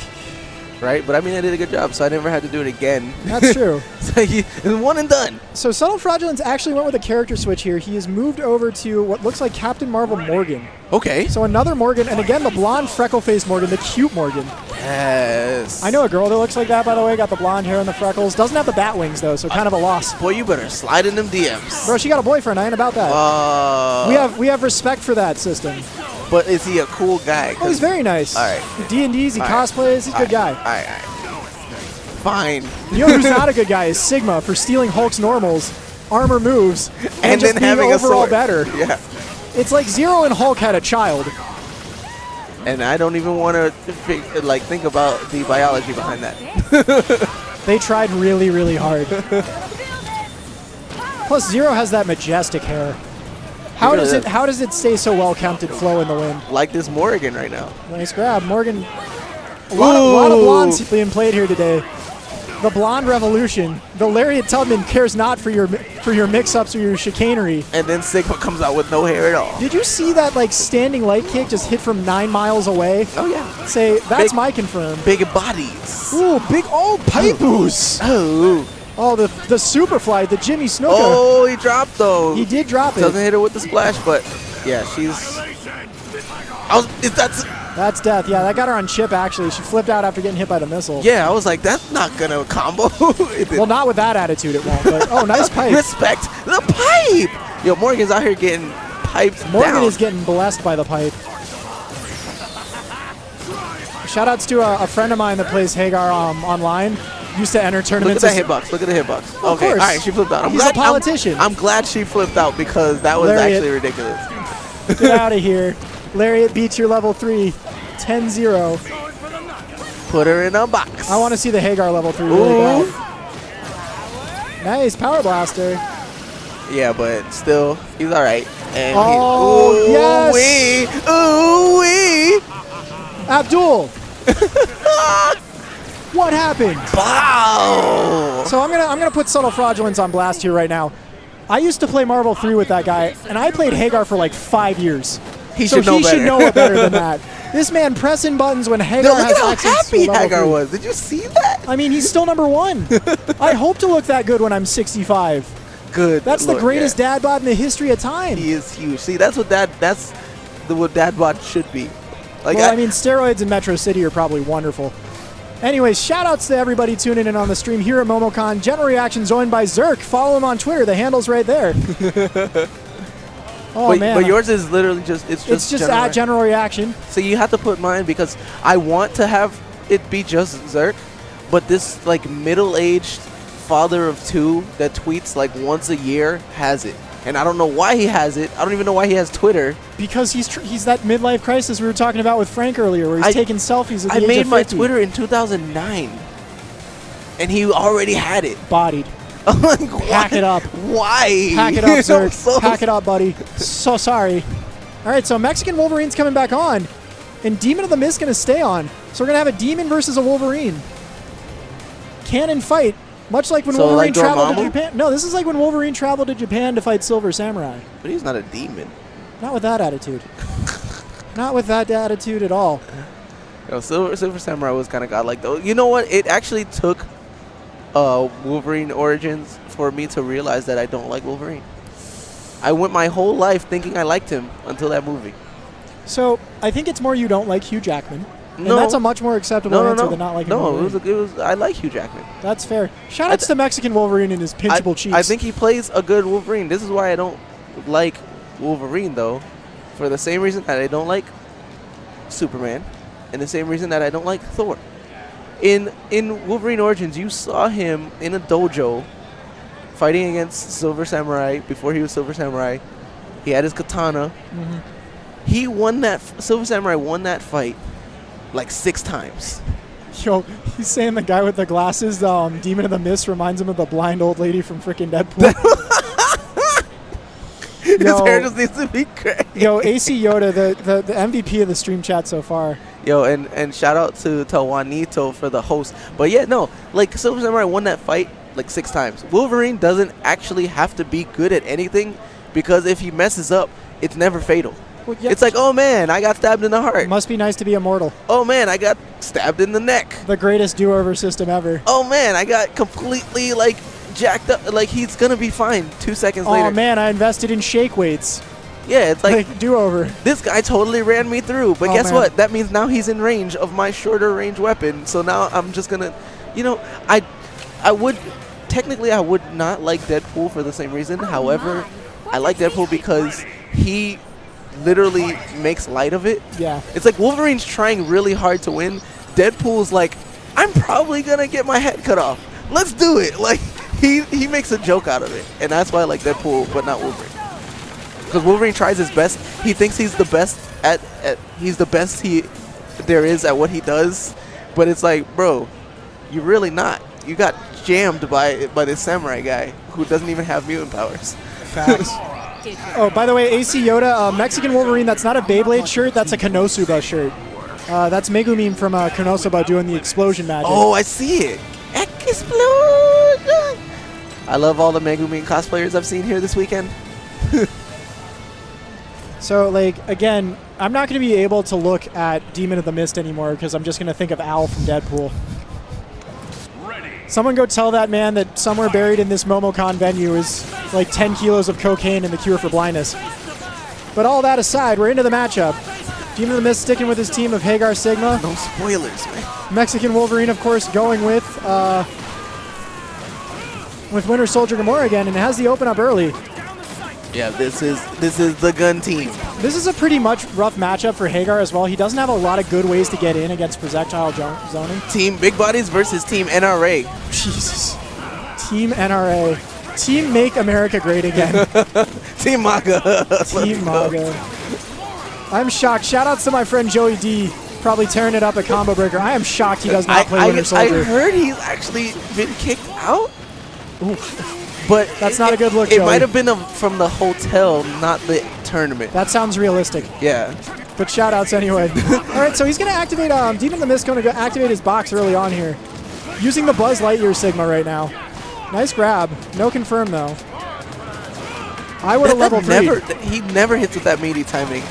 Right? But I mean, I did a good job, so I never had to do it again. That's true. So it's one and done. So Subtlefraudulence actually went with a character switch here. He has moved over to what looks like Captain Marvel Morgan. Okay. So another Morgan, and again, the blonde freckle-faced Morgan, the cute Morgan. Yes. I know a girl that looks like that, by the way. Got the blonde hair and the freckles. Doesn't have the bat wings, though, so kind of a loss. Boy, you better slide in them DMs. Bro, she got a boyfriend. I ain't about that. We have respect for that system. But is he a cool guy? Oh, he's very nice. All right. D&Ds, he cosplays. He's a good guy. All right. Fine. You know who's not a good guy is Sigma for stealing Hulk's normals, armor moves, and just then being having overall a sword. better. Yeah. It's like Zero and Hulk had a child. And I don't even want to think about the biology behind that. They tried really, really hard. Plus, Zero has that majestic hair. How does it stay so well kept and flow in the wind? Like this Morgan right now. Nice grab, Morgan. A lot of blondes being played here today. The blonde revolution. The Lariat Tubman cares not for your mix-ups or your chicanery. And then Sigma comes out with no hair at all. Did you see that standing light kick just hit from 9 miles away? Oh yeah. Say that's my confirm. Big bodies. Ooh, big pipe boost. Oh, the super fly, the Jimmy Snuka. Oh, he dropped though. He did drop it. Doesn't hit her with the splash, but yeah, she's. That's death. Yeah, that got her on chip, actually. She flipped out after getting hit by the missile. Yeah, I was like, that's not going to combo. Well, not with that attitude, it won't. But, oh, nice pipe. Respect the pipe. Yo, Morgan's out here getting piped Morgan down. is getting blessed by the pipe. Shout-outs to a friend of mine that plays Hagar online. Used to enter tournaments. Look at that hitbox. Look at the hitbox. Of Okay, all course. right, she flipped out. He's a politician. I'm glad she flipped out because that was Lariat. actually ridiculous. Get out of here. Lariat beats your level 3. 10-0. Put her in a box. I want to see the Hagar level 3 really bad. Nice power blaster. Yeah, but still, he's all right. And yes. Ooh-wee. Abdul. What happened? Wow. So I'm gonna put Subtlefraudulence on blast here right now. I used to play Marvel 3 with that guy, and I played Hagar for like 5 years. He should know better than that. This man pressing buttons when Hagar has look access how to happy level Hagar 3. was. Did you see that? I mean, he's still number 1. I hope to look that good when I'm 65. Good. That's the greatest dad bod in the history of time. He is huge. See, that's what dad bod should be. Like, well, I mean, steroids in Metro City are probably wonderful. Anyways, shout-outs to everybody tuning in on the stream here at Momocon. General Reaction joined by Zerk. Follow him on Twitter. The handle's right there. Oh, man. But yours is literally just it's just at General Reaction. So you have to put mine because I want to have it be just Zerk, but this middle-aged father of 2 that tweets once a year has it. And I don't know why he has it. I don't even know why he has Twitter. Because he's that midlife crisis we were talking about with Frank earlier, where he's taking selfies at the age of 50. I made my Twitter in 2009, and he already had it. Bodied. I'm like, Pack it up. Why? Pack it up, Zerk. Pack it up, buddy. So sorry. All right, so Mexican Wolverine's coming back on, and Demon of the Mist going to stay on. So we're going to have a Demon versus a Wolverine. Canon fight. Much like when Wolverine traveled to Japan. No, this is like when Wolverine traveled to Japan to fight Silver Samurai. But he's not a demon. Not with that attitude. Not with that attitude at all. Yo, Silver Samurai was kind of godlike, though. You know what? It actually took Wolverine Origins for me to realize that I don't like Wolverine. I went my whole life thinking I liked him until that movie. So I think it's more you don't like Hugh Jackman. And that's a much more acceptable answer than not liking Wolverine. No, it was. I like Hugh Jackman. That's fair. Shout-outs to Mexican Wolverine and his pinchable cheeks. I think he plays a good Wolverine. This is why I don't like Wolverine, though, for the same reason that I don't like Superman, and the same reason that I don't like Thor. In Wolverine Origins, you saw him in a dojo fighting against Silver Samurai before he was Silver Samurai. He had his katana. Mm-hmm. He won that. Silver Samurai won that fight 6 times. Yo, he's saying the guy with the glasses, Demon of the Mist, reminds him of the blind old lady from freaking Deadpool. His hair just needs to be gray. Yo, AC Yoda, the MVP of the stream chat so far. Yo, and shout out to Juanito for the host. But yeah, no, like Silver Samurai won that fight like 6 times. Wolverine doesn't actually have to be good at anything because if he messes up, it's never fatal. Well, yeah. It's like, oh man, I got stabbed in the heart. Must be nice to be immortal. Oh man, I got stabbed in the neck. The greatest do-over system ever. Oh man, I got completely like jacked up. Like he's gonna be fine 2 seconds later. Oh man, I invested in shake weights. Yeah, it's like do-over. This guy totally ran me through. But guess man. what? That means now he's in range of my shorter range weapon. So now I'm just gonna, you know, I would technically I would not like Deadpool for the same reason. However, I like Deadpool because he literally makes light of it. Yeah. It's like Wolverine's trying really hard to win. Deadpool's like, I'm probably gonna get my head cut off. Let's do it. Like he makes a joke out of it, and that's why I like Deadpool, but not Wolverine. Because Wolverine tries his best. He thinks he's the best at he's the best there is at what he does. But it's like, bro, you're really not. You got jammed by this samurai guy who doesn't even have mutant powers. Facts. Oh, by the way, AC Yoda, Mexican Wolverine, that's not a Beyblade shirt, that's a Konosuba shirt. That's Megumin from Konosuba doing the explosion magic. Oh, I see it. Explosion! I love all the Megumin cosplayers I've seen here this weekend. So, like, again, I'm not going to be able to look at Demon of the Mist anymore because I'm just going to think of Al from Deadpool. Someone go tell that man that somewhere buried in this Momocon venue is like 10 kilos of cocaine and the cure for blindness. But all that aside, we're into the matchup. Demon of the Mist sticking with his team of Hagar Sigma. No spoilers, man. Mexican Wolverine, of course, going with Winter Soldier Gamora again, and it has the open up early. Yeah, this is the gun team. This is a pretty much rough matchup for Hagar as well. He doesn't have a lot of good ways to get in against projectile zoning. Team Big Bodies versus Team NRA. Jesus. Team NRA. Team Make America Great Again. Team MAGA. Team MAGA. I'm shocked. Shout outs to my friend Joey D. Probably tearing it up at Combo Breaker. I am shocked he does not play Winter Soldier. I heard he's actually been kicked out. Ooh. But that's not a good look, It Joey. might have been from the hotel, not the tournament. That sounds realistic. Yeah. But shout outs anyway. All right, so he's going to activate, Demon of the Mist going to activate his box early on here. Using the Buzz Lightyear Sigma right now. Nice grab. No confirm, though. I would have level 3. He never hits with that meaty timing.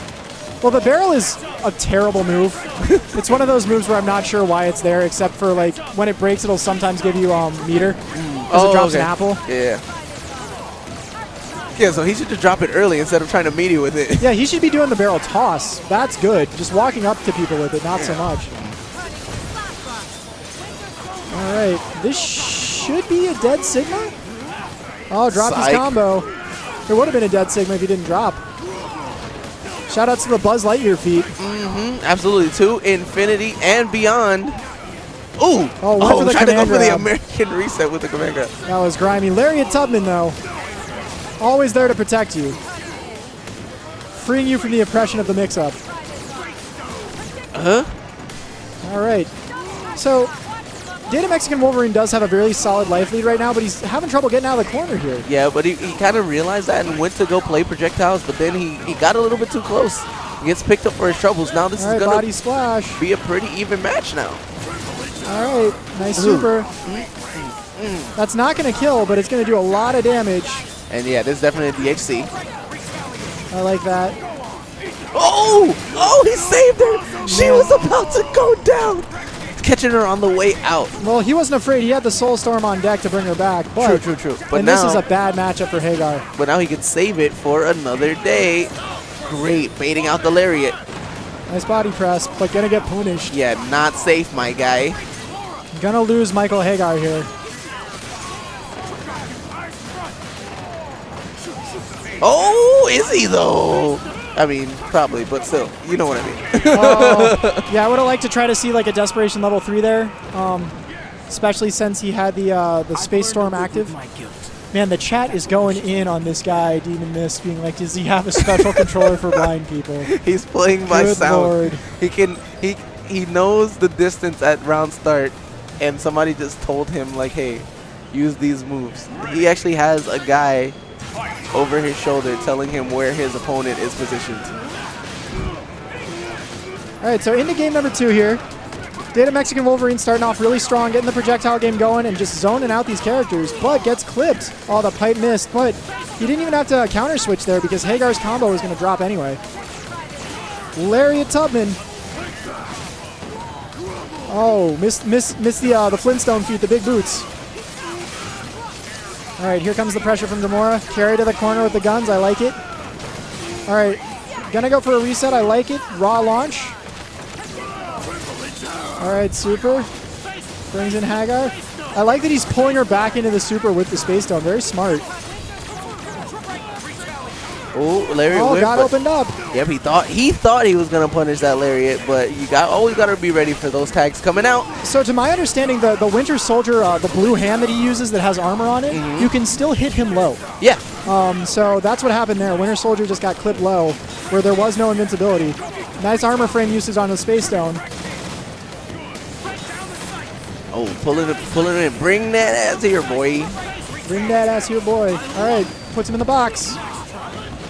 Well, the barrel is a terrible move. It's one of those moves where I'm not sure why it's there, except for, like, when it breaks, it'll sometimes give you meter. Because it drops an apple. Yeah. Yeah, so he should just drop it early instead of trying to meet you with it. Yeah, he should be doing the barrel toss. That's good. Just walking up to people with it, not so much. All right. This should be a dead Sigma. Oh, dropped his combo. It would have been a dead Sigma if he didn't drop. Shout out to the Buzz Lightyear feet. Absolutely. To infinity and beyond. Ooh! Oh, tried to go for the American reset with the command grab. That was grimy. Lariat Tubman, though, always there to protect you. Freeing you from the oppression of the mix-up. All right. So, Data Mexican Wolverine does have a very solid life lead right now, but he's having trouble getting out of the corner here. Yeah, but he kind of realized that and went to go play projectiles, but then he got a little bit too close. He gets picked up for his troubles. Now this is going body splash. Be a pretty even match now. All right, nice super. That's not going to kill, but it's going to do a lot of damage. And yeah, this is definitely a DHC. I like that. Oh! Oh, he saved her! She was about to go down! Catching her on the way out. Well, he wasn't afraid. He had the Soul Storm on deck to bring her back. But True. But and now, this is a bad matchup for Hagar. But now he can save it for another day. Great, baiting out the lariat. Nice body press, but gonna get punished. Yeah, not safe, my guy. Gonna lose Michael Hagar here. Oh, is he though? I mean, probably, but still, you know what I mean. Yeah, I would have liked to try to see like a Desperation level 3 there, especially since he had the Space Storm active. Man, the chat is going in on this guy, Demon Mist, being like, does he have a special controller for blind people? He's playing by Good sound. Lord. He knows the distance at round start, and somebody just told him like, hey, use these moves. He actually has a guy over his shoulder, telling him where his opponent is positioned. All right, so into game number 2 here. Data Mexican Wolverine starting off really strong, getting the projectile game going and just zoning out these characters, but gets clipped. Oh, the pipe missed, but he didn't even have to counter switch there because Hagar's combo was going to drop anyway. Lariat Tubman. Oh, missed the Flintstone feet, the big boots. All right, here comes the pressure from Demora. Carry to the corner with the guns. I like it. All right, gonna go for a reset. I like it. Raw launch. All right, super. Brings in Hagar. I like that he's pulling her back into the super with the Space Stone. Very smart. Oh, Lariat whip, got but, opened up. Yep, he thought he was gonna punish that Lariat, but you always gotta be ready for those tags coming out. So to my understanding, the Winter Soldier, the blue hand that he uses that has armor on it, you can still hit him low. Yeah. So that's what happened there. Winter Soldier just got clipped low, where there was no invincibility. Nice armor frame usage on the Space Stone. Oh, pulling it in. Bring that ass here, boy. Bring that ass here, boy. All right, puts him in the box.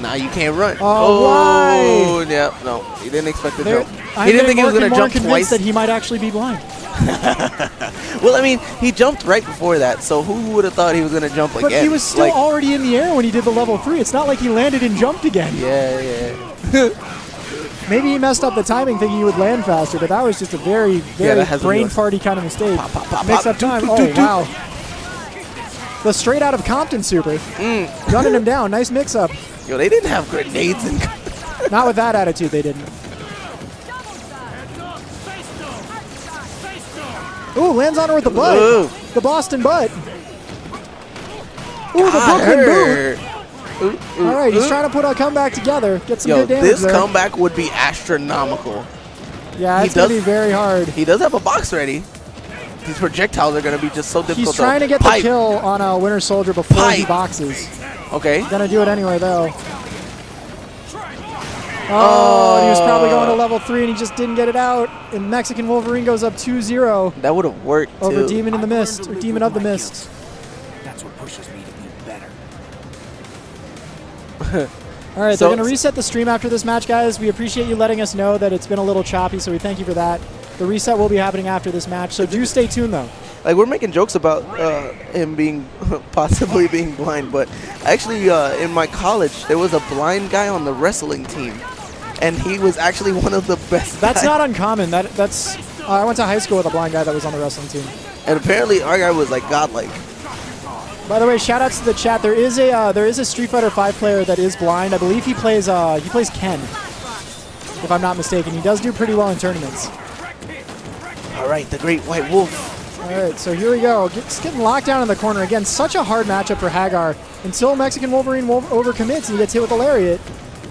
Nah, you can't run. Oh, why? Yeah, no, he didn't expect to jump. He didn't think he was going to jump twice. That he might actually be blind. Well, I mean, he jumped right before that, so who would have thought he was going to jump again? But he was still already in the air when he did the level 3. It's not like he landed and jumped again. Yeah. Maybe he messed up the timing thinking he would land faster, but that was just a very brain farty kind of mistake. Mix up time. Oh, wow. The straight out of Compton super. Gunning him down. Nice mix up. Yo, they didn't have grenades. Not with that attitude, they didn't. Ooh, lands on her with the butt. Ooh. The Boston butt. Ooh, the Brooklyn boot. All right, he's trying to put a comeback together. Get some good damage this there. comeback would be astronomical. Yeah, it's going to be very hard. He does have a box ready. These projectiles are going to be just so difficult. He's trying to get the kill on a Winter Soldier before he boxes. Okay. Gonna do it anyway, though. Oh, he was probably going to level 3 and he just didn't get it out. And Mexican Wolverine goes up 2-0. That would have worked, over too. Demon in the Mist, or Demon of the Mist. That's what pushes me to be better. All right, they're going to reset the stream after this match, guys. We appreciate you letting us know that it's been a little choppy, so we thank you for that. The reset will be happening after this match, so do stay tuned, though. Like, we're making jokes about him being possibly being blind, but actually in my college, there was a blind guy on the wrestling team, and he was actually one of the best That's guys. not uncommon. That's I went to high school with a blind guy that was on the wrestling team. And apparently our guy was, like, godlike. By the way, shout outs to the chat. There is a Street Fighter V player that is blind. I believe he plays Ken, if I'm not mistaken. He does do pretty well in tournaments. All right, the Great White Wolf. All right, so here we go. Just getting locked down in the corner. Again, such a hard matchup for Hagar until Mexican Wolverine overcommits and he gets hit with a lariat.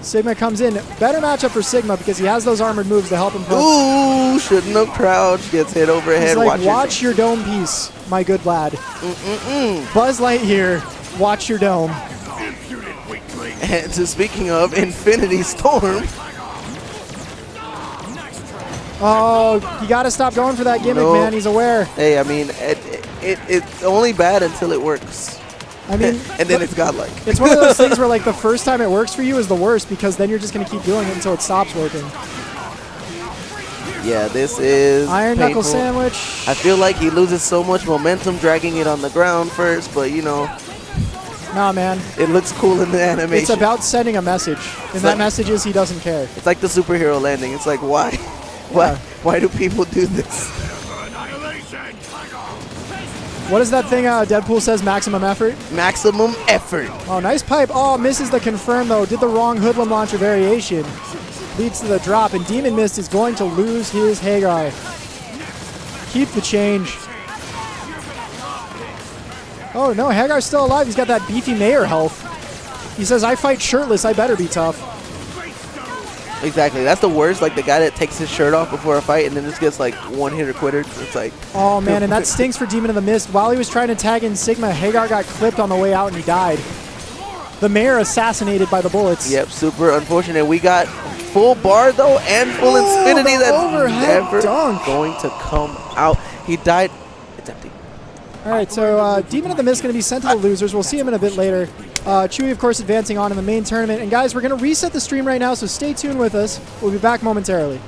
Sigma comes in. Better matchup for Sigma because he has those armored moves to help him. Ooh, shouldn't have crouched. Gets hit overhead. He's like, watch your dome piece, my good lad. Buzz Lightyear, watch your dome. And so speaking of Infinity Storm. Oh, you got to stop going for that gimmick, man. He's aware. Hey, I mean, it's only bad until it works. I mean, and then it's godlike. It's one of those things where, like, the first time it works for you is the worst because then you're just going to keep doing it until it stops working. Yeah, this is Iron painful. Knuckle Sandwich. I feel like he loses so much momentum dragging it on the ground first, but, you know. Nah, man. It looks cool in the animation. It's about sending a message, and that message is he doesn't care. It's like the superhero landing. It's like, why? Yeah. Why do people do this? What is that thing Deadpool says, maximum effort? Maximum effort. Oh, nice pipe. Oh, misses the confirm, though. Did the wrong hoodlum launcher variation. Leads to the drop, and Demon Mist is going to lose his Hagar. Keep the change. Oh, no, Hagar's still alive. He's got that beefy mayor health. He says, I fight shirtless. I better be tough. Exactly. That's the worst. Like the guy that takes his shirt off before a fight and then just gets like one hitter quitter. It's like. Oh, man, and that stinks for Demon of the Mist. While he was trying to tag in Sigma, Hagar got clipped on the way out and he died. The mayor assassinated by the bullets. Yep, super unfortunate. We got full bar though and full infinity. That's never going to come out. He died. It's empty. All right, so Demon of the Mist going to be sent to the losers. We'll see him in a bit later. Chewy, of course, advancing on in the main tournament. And guys, we're going to reset the stream right now, so stay tuned with us. We'll be back momentarily.